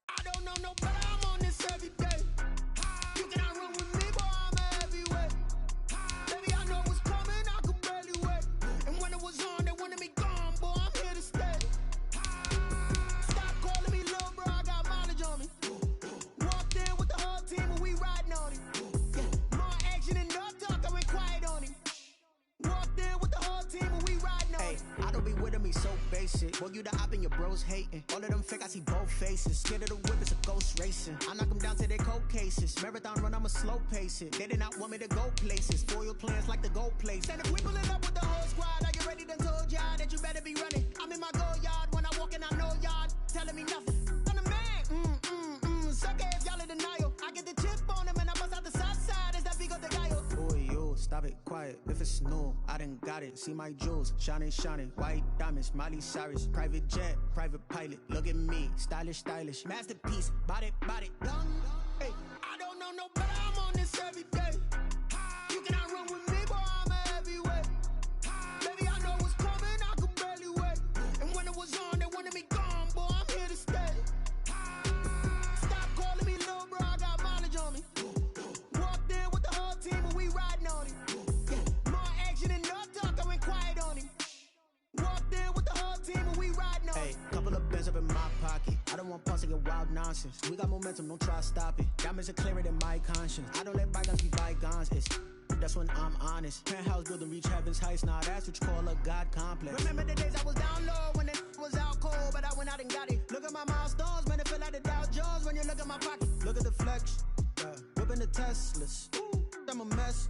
I don't know no better, I'm on this every day. You cannot run with me, boy, I'm a heavyweight. Baby, I know what's coming, I could barely wait. And when it was on, they wanted me gone, boy, I'm here to stay. Stop calling me little bro, I got mileage on me. Walked in with the whole team and we riding on him. More action and no talk, I went quiet on him. Walked in with the whole team and we riding on him. Hey, I don't be with me so basic. Boy, you the op and your bros hating. All of them fake, I see both faces. Scared of the whip, it's a ghost racing. I knock them down to their cold cases. Marathon run, I'ma slow pace it. They did not want me to go places. Foil plans like the goal place. And if we pulling up with the whole squad, are you ready? Done told y'all that you better be running. I'm in my go yard. When I walk in, I know y'all telling me nothing. I'm the man. Sucker if y'all in denial. I get the chip on them and I bust out the south side. Is that Vigo de Gallo? Boy, yo, stop it, quiet. If it's new, I done got it. See my jewels, shining, shining. White diamonds, Miley Cyrus. Private jet, private pilot. Look at me, stylish, stylish. Masterpiece, body, done. Hey, I don't know no better. I'm on this every day. You cannot run with me, boy, I'm a heavyweight. Baby, I know what's coming, I could barely wait. And when it was on, they wanted me gone, boy, I'm here to stay. Stop calling me little bro, I got mileage on me. Walked in with the whole team and we riding on him. More action and no talk, I went quiet on him. Walked in with the whole team and we riding on him. Hey, couple of bands up in my pocket. I don't want pause to get wild nonsense. We got momentum, don't try to stop it. Diamonds are clearer than my conscience. I don't let bygones be bygones. That's when I'm honest. Penthouse building reach heaven's heights. Now that's what you call a God complex. Remember the days I was down low when it was out cold, but I went out and got it. Look at my milestones, man, it feel like the Dow Jones when you look at my pocket. Look at the flex, whipping the Teslas. I'm a mess.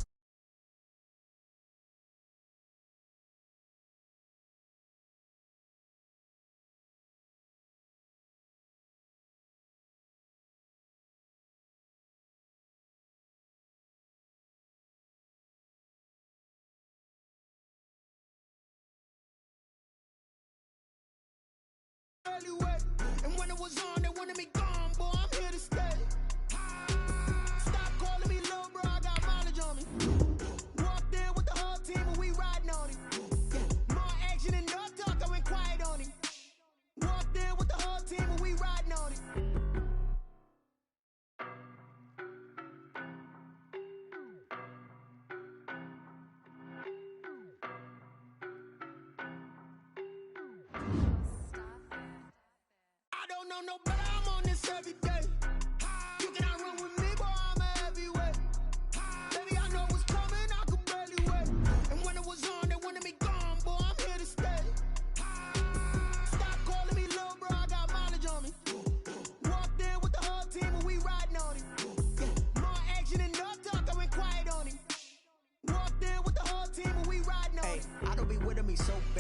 And when it was on, they wanted me gone, boy, I'm here to stay. Stop calling me little bro, I got mileage on me. Walked in with the whole team and we riding on him. More action and no talk, I went quiet on him. Walked in with the whole team and we riding on him.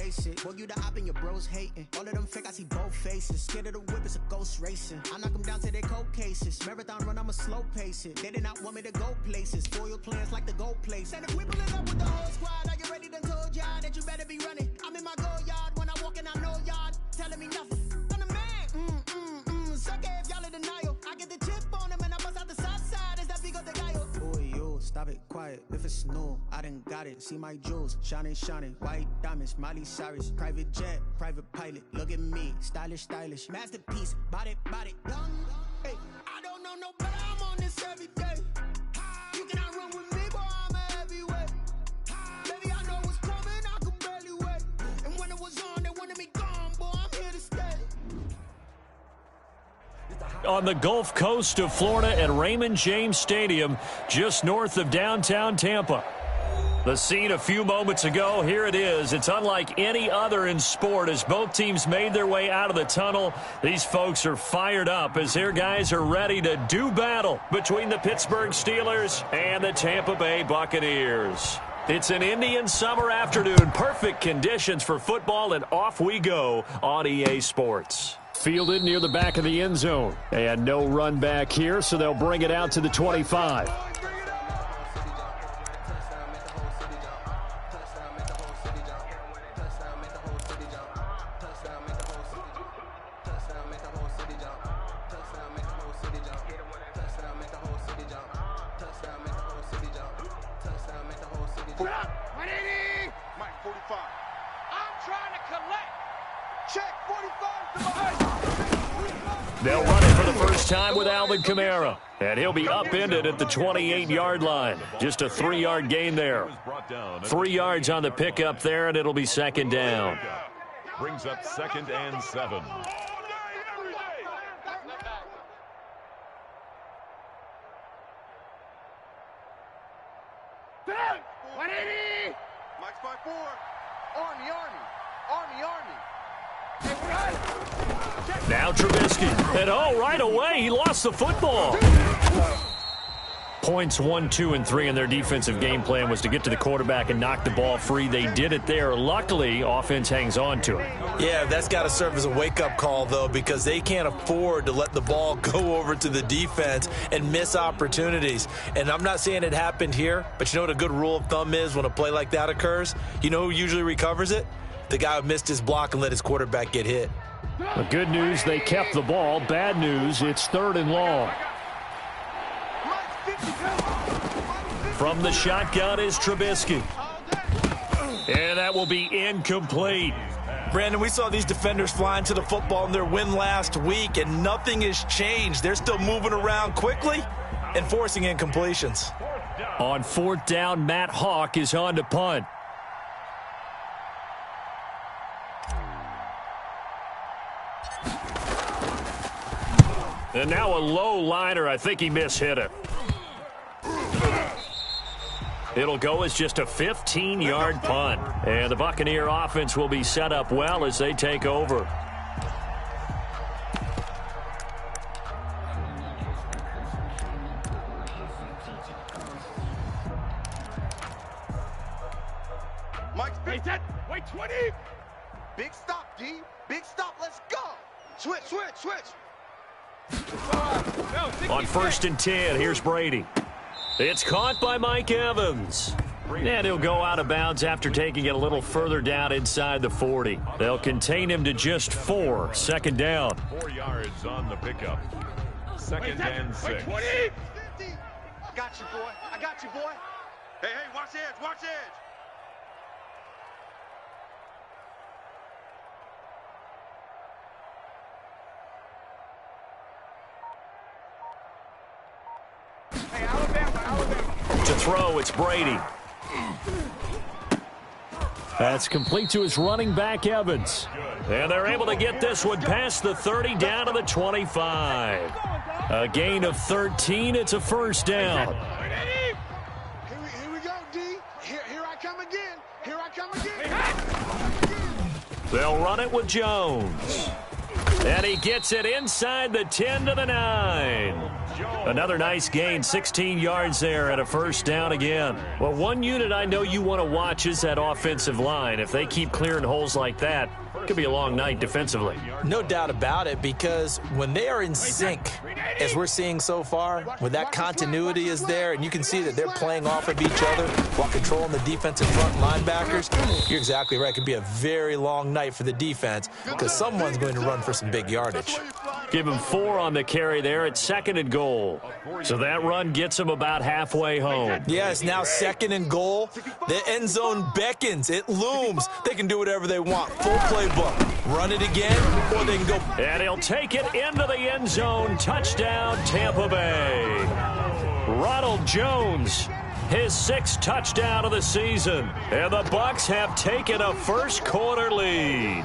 basic. Boy, you the op and your bros hating. All of them fake, I see both faces. Scared of the whip, it's a ghost racing. I knock them down to their cold cases. Marathon run, I'ma slow pace it. They did not want me to go places. Foil plans like the gold place. And if we pull it up with the whole squad, are you ready? Done told y'all that you better be running. I'm in my go yard. When I walk in, I know y'all telling me nothing. I'm the man. Suck it if y'all in denial. I get the chip on them and I bust out the south side. Is that big of the guy? Boy, yo, stop it, quiet. If it's new, I done got it. See my jewels, shining, white diamonds, Miley Cyrus, private jet, private pilot. Look at me, stylish, masterpiece, body, young. Hey, I don't know no better. I'm on this every day. You cannot run with me, boy. I'm a heavyweight. Baby, I know what's coming. I could barely wait. And when it was on, they wanted me gone, boy. I'm here to stay. On the Gulf Coast of Florida at Raymond James Stadium, just north of downtown Tampa. The scene a few moments ago, here it is. It's unlike any other in sport as both teams made their way out of the tunnel. These folks are fired up as their guys are ready to do battle between the Pittsburgh Steelers and the Tampa Bay Buccaneers. It's an Indian summer afternoon, perfect conditions for football, and off we go on EA Sports. Fielded near the back of the end zone. And no run back here, so they'll bring it out to the 25. They'll run it for the first time with Alvin Kamara. And he'll be upended at the 28-yard line. Just a 3-yard gain there. 3 yards on the pickup there, and it'll be second down. Brings up 2nd and 7. Mike's by 4. Army. Now Trubisky. And right away, he lost the football. Points 1, 2, and 3 in their defensive game plan was to get to the quarterback and knock the ball free. They did it there. Luckily, offense hangs on to it. Yeah, that's got to serve as a wake-up call, though, because they can't afford to let the ball go over to the defense and miss opportunities. And I'm not saying it happened here, but you know what a good rule of thumb is when a play like that occurs? You know who usually recovers it? The guy who missed his block and let his quarterback get hit. The good news, they kept the ball. Bad news, it's 3rd and long. From the shotgun is Trubisky. And that will be incomplete. Brandon, we saw these defenders flying to the football in their win last week, and nothing has changed. They're still moving around quickly and forcing incompletions. On 4th down, Matt Hawk is on to punt. And now a low liner. I think he mishit it. It'll go as just a 15-yard punt. And the Buccaneer offense will be set up well as they take over. Mike's big set. Wait, 20. Big stop, D. Big stop. Let's go. Switch. On 1st and 10, here's Brady. It's caught by Mike Evans. And he'll go out of bounds after taking it a little further down inside the 40. They'll contain him to just 4. 2nd down. 4 yards on the pickup. 2nd and 6. 20. I got you, boy. Hey, watch the edge. Hey, Alabama. To throw, it's Brady. That's complete to his running back, Evans. And they're able to get this one past the 30 down to the 25. A gain of 13. It's a 1st down. Here we go, D. Here I come again. They'll run it with Jones. And he gets it inside the 10 to the 9. Another nice gain, 16 yards there and a first down again. Well, one unit I know you want to watch is that offensive line. If they keep clearing holes like that, it could be a long night defensively. No doubt about it, because when they are in sync, as we're seeing so far, when that continuity is there and you can see that they're playing off of each other while controlling the defensive front linebackers, you're exactly right. It could be a very long night for the defense because someone's going to run for some big yardage. Give him 4 on the carry there at 2nd and goal. So that run gets him about halfway home. Yeah, it's now 2nd and goal. The end zone beckons. It looms. They can do whatever they want. Full playbook. Run it again, or they can go. And he'll take it into the end zone. Touchdown, Tampa Bay. Ronald Jones, his 6th touchdown of the season. And the Bucs have taken a first quarter lead.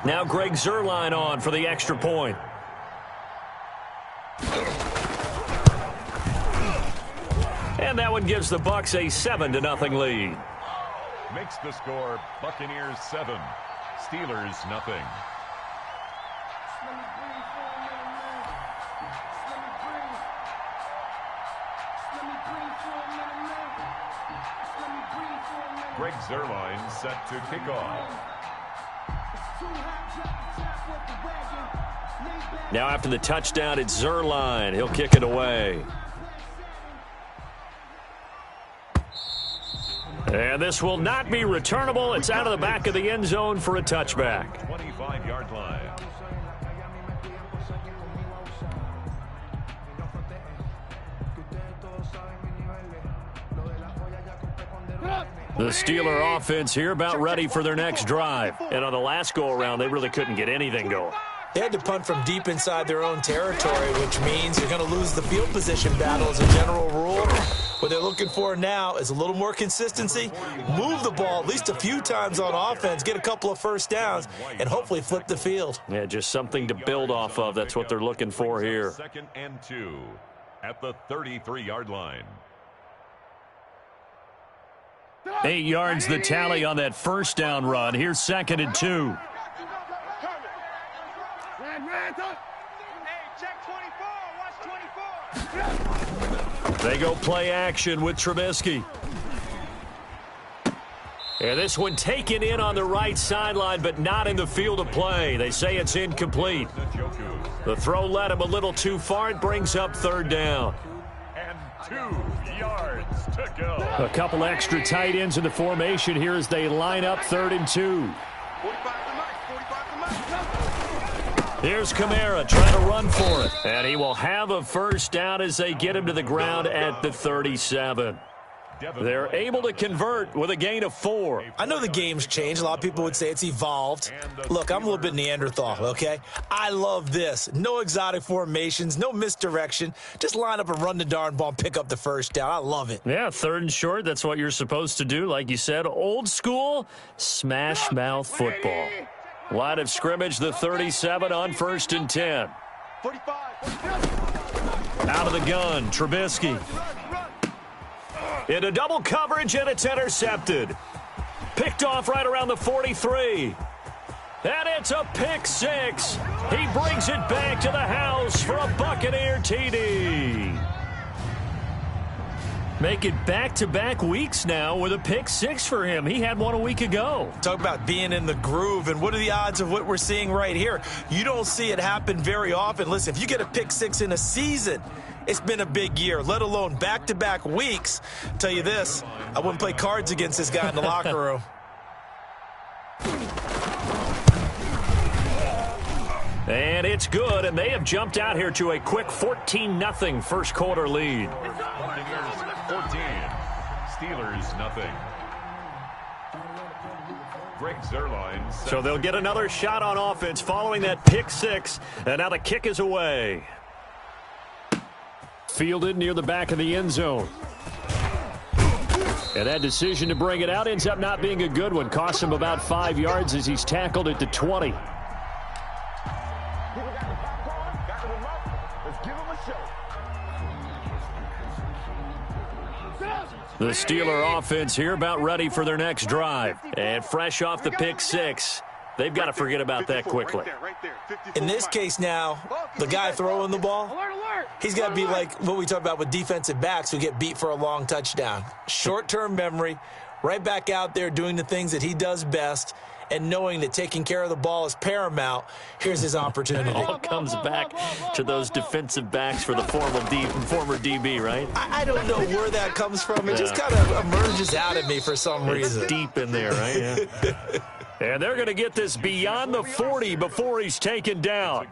Now Greg Zuerlein on for the extra point. And that one gives the Bucs a 7-0 lead. Makes the score Buccaneers 7, Steelers nothing. Greg Zuerlein set to kick off. Now after the touchdown, it's Zuerlein. He'll kick it away. And this will not be returnable. It's out of the back of the end zone for a touchback. 25-yard line. The Steeler offense here about ready for their next drive. And on the last go-around, they really couldn't get anything going. They had to punt from deep inside their own territory, which means you're going to lose the field position battle as a general rule. What they're looking for now is a little more consistency, move the ball at least a few times on offense, get a couple of first downs, and hopefully flip the field. Yeah, just something to build off of. That's what they're looking for here. 2nd and 2 at the 33-yard line. 8 yards the tally on that first down run. Here's 2nd and 2. They go play action with Trubisky. And this one taken in on the right sideline, but not in the field of play. They say it's incomplete. The throw led him a little too far. It brings up 3rd down. And 2 yards to go. A couple extra tight ends in the formation here as they line up 3rd and 2. Here's Kamara trying to run for it. And he will have a first down as they get him to the ground at the 37. They're able to convert with a gain of 4. I know the game's changed. A lot of people would say it's evolved. Look, I'm a little bit Neanderthal, okay? I love this. No exotic formations, no misdirection. Just line up and run the darn ball and pick up the first down. I love it. Yeah, 3rd and short. That's what you're supposed to do. Like you said, old school smash mouth football. Line of scrimmage, the 37 on 1st and 10. 45. Out of the gun, Trubisky. Into double coverage, and it's intercepted. Picked off right around the 43. And it's a pick 6. He brings it back to the house for a Buccaneer TD. Make it back-to-back weeks now with a pick 6 for him. He had one a week ago. Talk about being in the groove, and what are the odds of what we're seeing right here? You don't see it happen very often. Listen, if you get a pick 6 in a season, it's been a big year, let alone back-to-back weeks. I'll tell you this, I wouldn't play cards against this guy in the locker room. And it's good, and they have jumped out here to a quick 14-0 first quarter lead. Buccaneers 14, Steelers nothing. Greg Zuerlein. So they'll get another shot on offense following that pick 6, and now the kick is away. Fielded near the back of the end zone. And that decision to bring it out ends up not being a good one. Costs him about 5 yards as he's tackled at the 20. The Steeler offense here about ready for their next drive. And fresh off the pick six, they've got to forget about that quickly. In this case now, the guy throwing the ball, he's got to be like what we talk about with defensive backs who get beat for a long touchdown. Short-term memory, right back out there doing the things that he does best, and knowing that taking care of the ball is paramount. Here's his opportunity. All comes back to those defensive backs for the former DB, right? I don't know where that comes from. It just kind of emerges out of me for some reason. It's deep in there, right? Yeah. And they're going to get this beyond the 40 before he's taken down.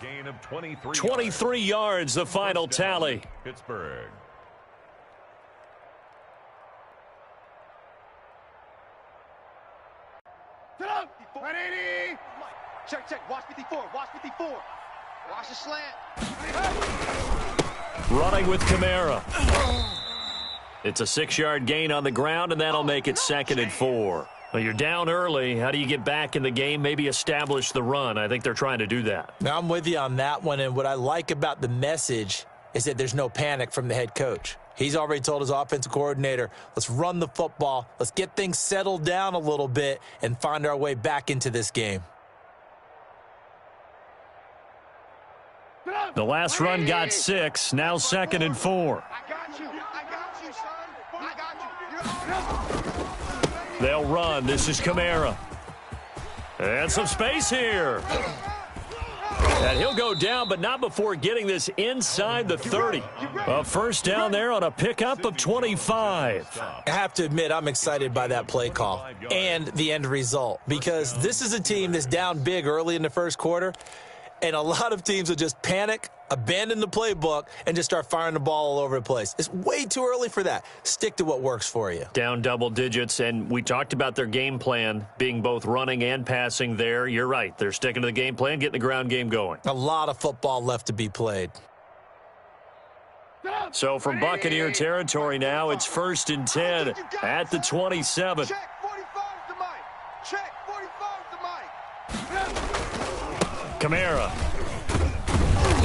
23 yards, the final tally. Pittsburgh. Sit up! 180! Check. Watch 54. Watch 54. Watch the slant. Running with Kamara. It's a 6-yard gain on the ground, and that'll make it 2nd and 4. Well, you're down early. How do you get back in the game, maybe establish the run? I think they're trying to do that. Now, I'm with you on that one, and what I like about the message is that there's no panic from the head coach. He's already told his offensive coordinator, let's run the football, let's get things settled down a little bit and find our way back into this game. The last run got 6, now 2nd and 4. I got you, son. I got you. They'll run. This is Kamara. And some space here. And he'll go down, but not before getting this inside the 30. A first down there on a pickup of 25. I have to admit, I'm excited by that play call and the end result, because this is a team that's down big early in the first quarter, and a lot of teams will just panic, abandon the playbook, and just start firing the ball all over the place. It's way too early for that. Stick to what works for you. Down double digits, and we talked about their game plan being both running and passing there. You're right. They're sticking to the game plan, getting the ground game going. A lot of football left to be played. So from Buccaneer territory now, it's 1st and 10 at the 27. Check 45 to Mike. Check 45 to Mike. Kamara.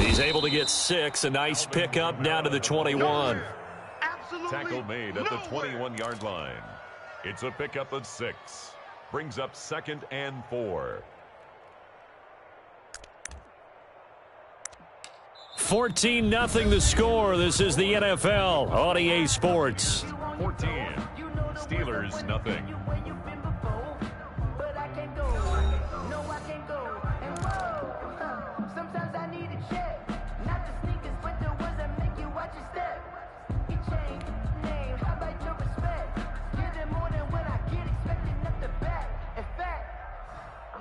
He's able to get 6. A nice pickup down to the 21. Tackle made at the 21-yard line. It's a pickup of 6. Brings up 2nd and 4. 14-0 the score. This is the NFL on EA Sports. 14. Steelers, nothing.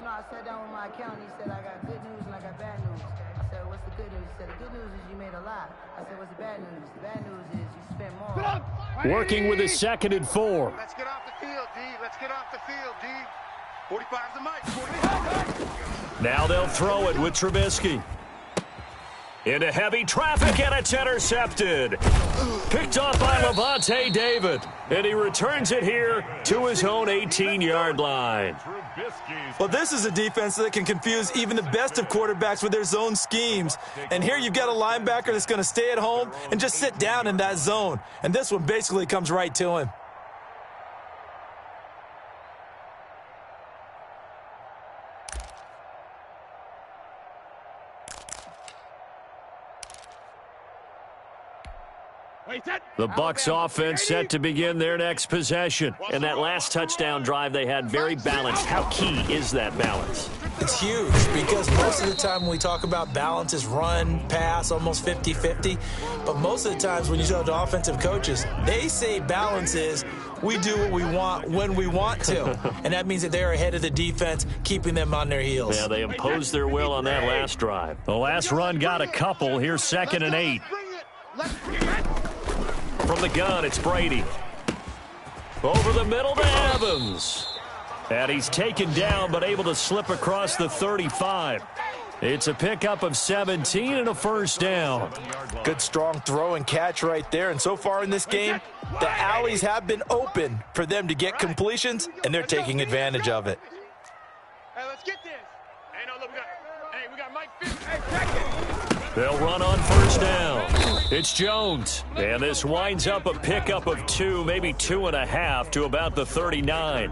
I sat down with my accountant. He said, I got good news and I got bad news. I said, what's the good news? He said, the good news is you made a lot. I said, what's the bad news? The bad news is you spent more. Working with his 2nd and 4. Let's get off the field, D. Let's get off the field, D. 45 to Mike. 45. Now they'll throw it with Trubisky. Into heavy traffic, and it's intercepted. Picked off by Levante David. And he returns it here to his own 18-yard line. Well, this is a defense that can confuse even the best of quarterbacks with their zone schemes. And here you've got a linebacker that's going to stay at home and just sit down in that zone. And this one basically comes right to him. The Bucs offense set to begin their next possession. And that last touchdown drive they had very balanced. How key is that balance? It's huge, because most of the time when we talk about balance is run, pass, almost 50-50. But most of the times when you talk to offensive coaches, they say balance is we do what we want when we want to. And that means that they're ahead of the defense, keeping them on their heels. Yeah, they imposed their will on that last drive. The last run got a couple. Here's 2nd and 8. From the gun, it's Brady. Over the middle to Evans. And he's taken down, but able to slip across the 35. It's a pickup of 17 and a first down. Good strong throw and catch right there. And so far in this game, the alleys have been open for them to get completions, and they're taking advantage of it. Hey, let's get this. Hey, no, look, Hey, we got Mike 50. Hey, check it. They'll run on first down. It's Jones. And this winds up a pickup of 2, maybe 2.5 to about the 39.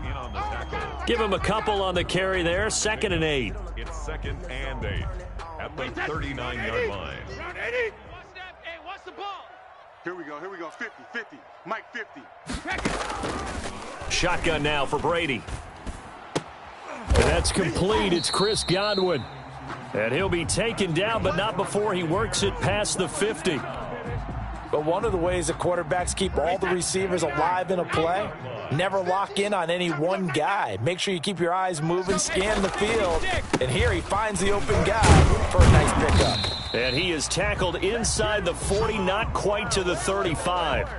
Give him a couple on the carry there. 2nd and 8. It's 2nd and 8 at the 39-yard line. Round 80. Hey, what's the ball? Here we go. 50. Mike 50. Check it. Shotgun now for Brady. And that's complete. It's Chris Godwin. And he'll be taken down, but not before he works it past the 50. But one of the ways that quarterbacks keep all the receivers alive in a play, never lock in on any one guy. Make sure you keep your eyes moving, scan the field. And here he finds the open guy for a nice pickup. And he is tackled inside the 40, not quite to the 35.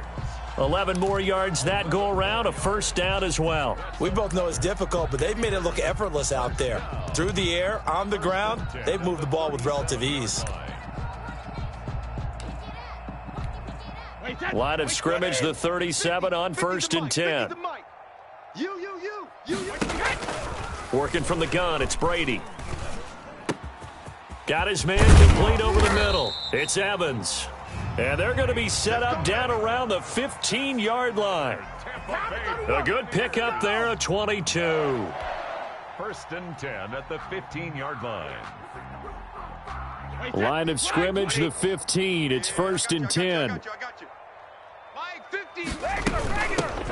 11 more yards that go around, a first down as well. We both know it's difficult, but they've made it look effortless out there. Through the air, on the ground, they've moved the ball with relative ease. Line of scrimmage, the 37 on 1st and 10. Working from the gun, it's Brady. Got his man complete over the middle. It's Evans. And they're going to be set up down around the 15-yard line. A good pickup there, a 22. 1st and 10 at the 15-yard line. Line of scrimmage, the 15. It's 1st and 10.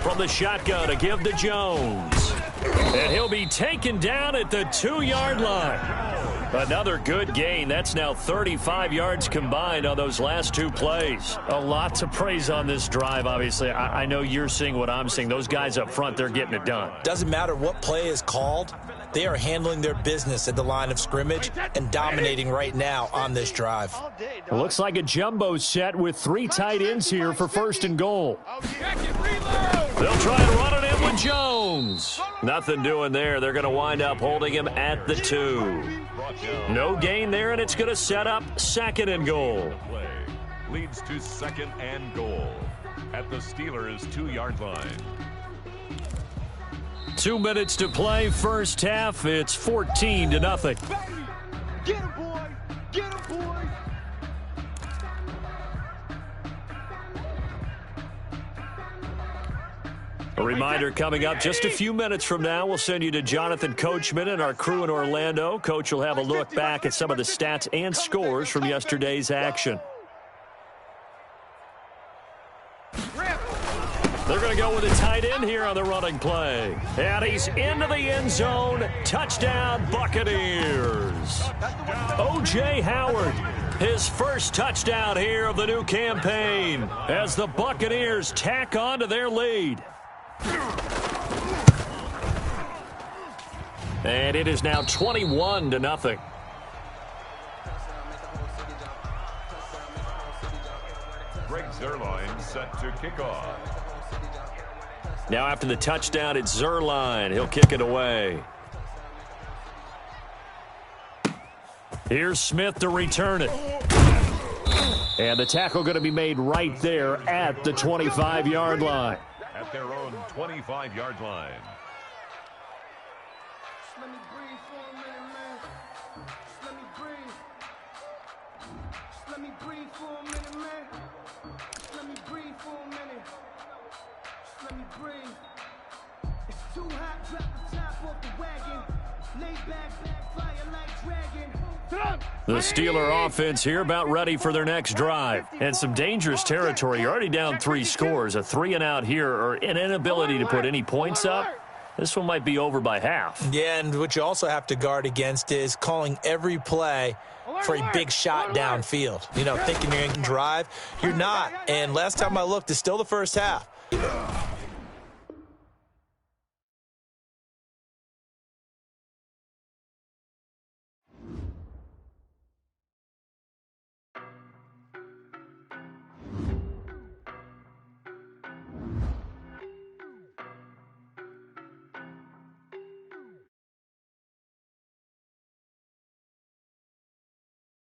From the shotgun to give to Jones. And he'll be taken down at the 2-yard line. Another good gain. That's now 35 yards combined on those last 2 plays. A lot to praise on this drive, obviously. I know you're seeing what I'm seeing. Those guys up front, they're getting it done. Doesn't matter what play is called. They are handling their business at the line of scrimmage and dominating right now on this drive. It looks like a jumbo set with 3 tight ends here for 1st and goal. They'll try and run it in with Jones. Nothing doing there. They're going to wind up holding him at the 2. No gain there, and it's going to set up 2nd and goal. Leads to 2nd and goal at the Steelers' 2-yard line. 2 minutes to play, first half. It's 14-0. Get him, boy. Get him, boy. A reminder coming up just a few minutes from now, we'll send you to Jonathan Coachman and our crew in Orlando. Coach will have a look back at some of the stats and scores from yesterday's action. They're going to go with a tight end here on the running play. And he's into the end zone. Touchdown, Buccaneers. O.J. Howard, his first touchdown here of the new campaign as the Buccaneers tack on to their lead. And it is now 21-0. Greg Zuerlein set to kick off. Now after the touchdown, it's Zuerlein. He'll kick it away. Here's Smith to return it. And the tackle going to be made right there at the 25-yard line. At their own 25-yard line. Let me breathe for a minute, man. Let me breathe. Let me breathe for a minute, man. Let me breathe for a minute. Let me breathe. It's too hot, drop the top off the wagon. Lay back, fire like dragon. The Steeler offense here about ready for their next drive. And some dangerous territory. You're already down 3 scores. A 3-and-out here or an inability to put any points up. This one might be over by half. Yeah, and what you also have to guard against is calling every play for a big shot downfield. You know, thinking you're going to drive. You're not. And last time I looked, it's still the first half.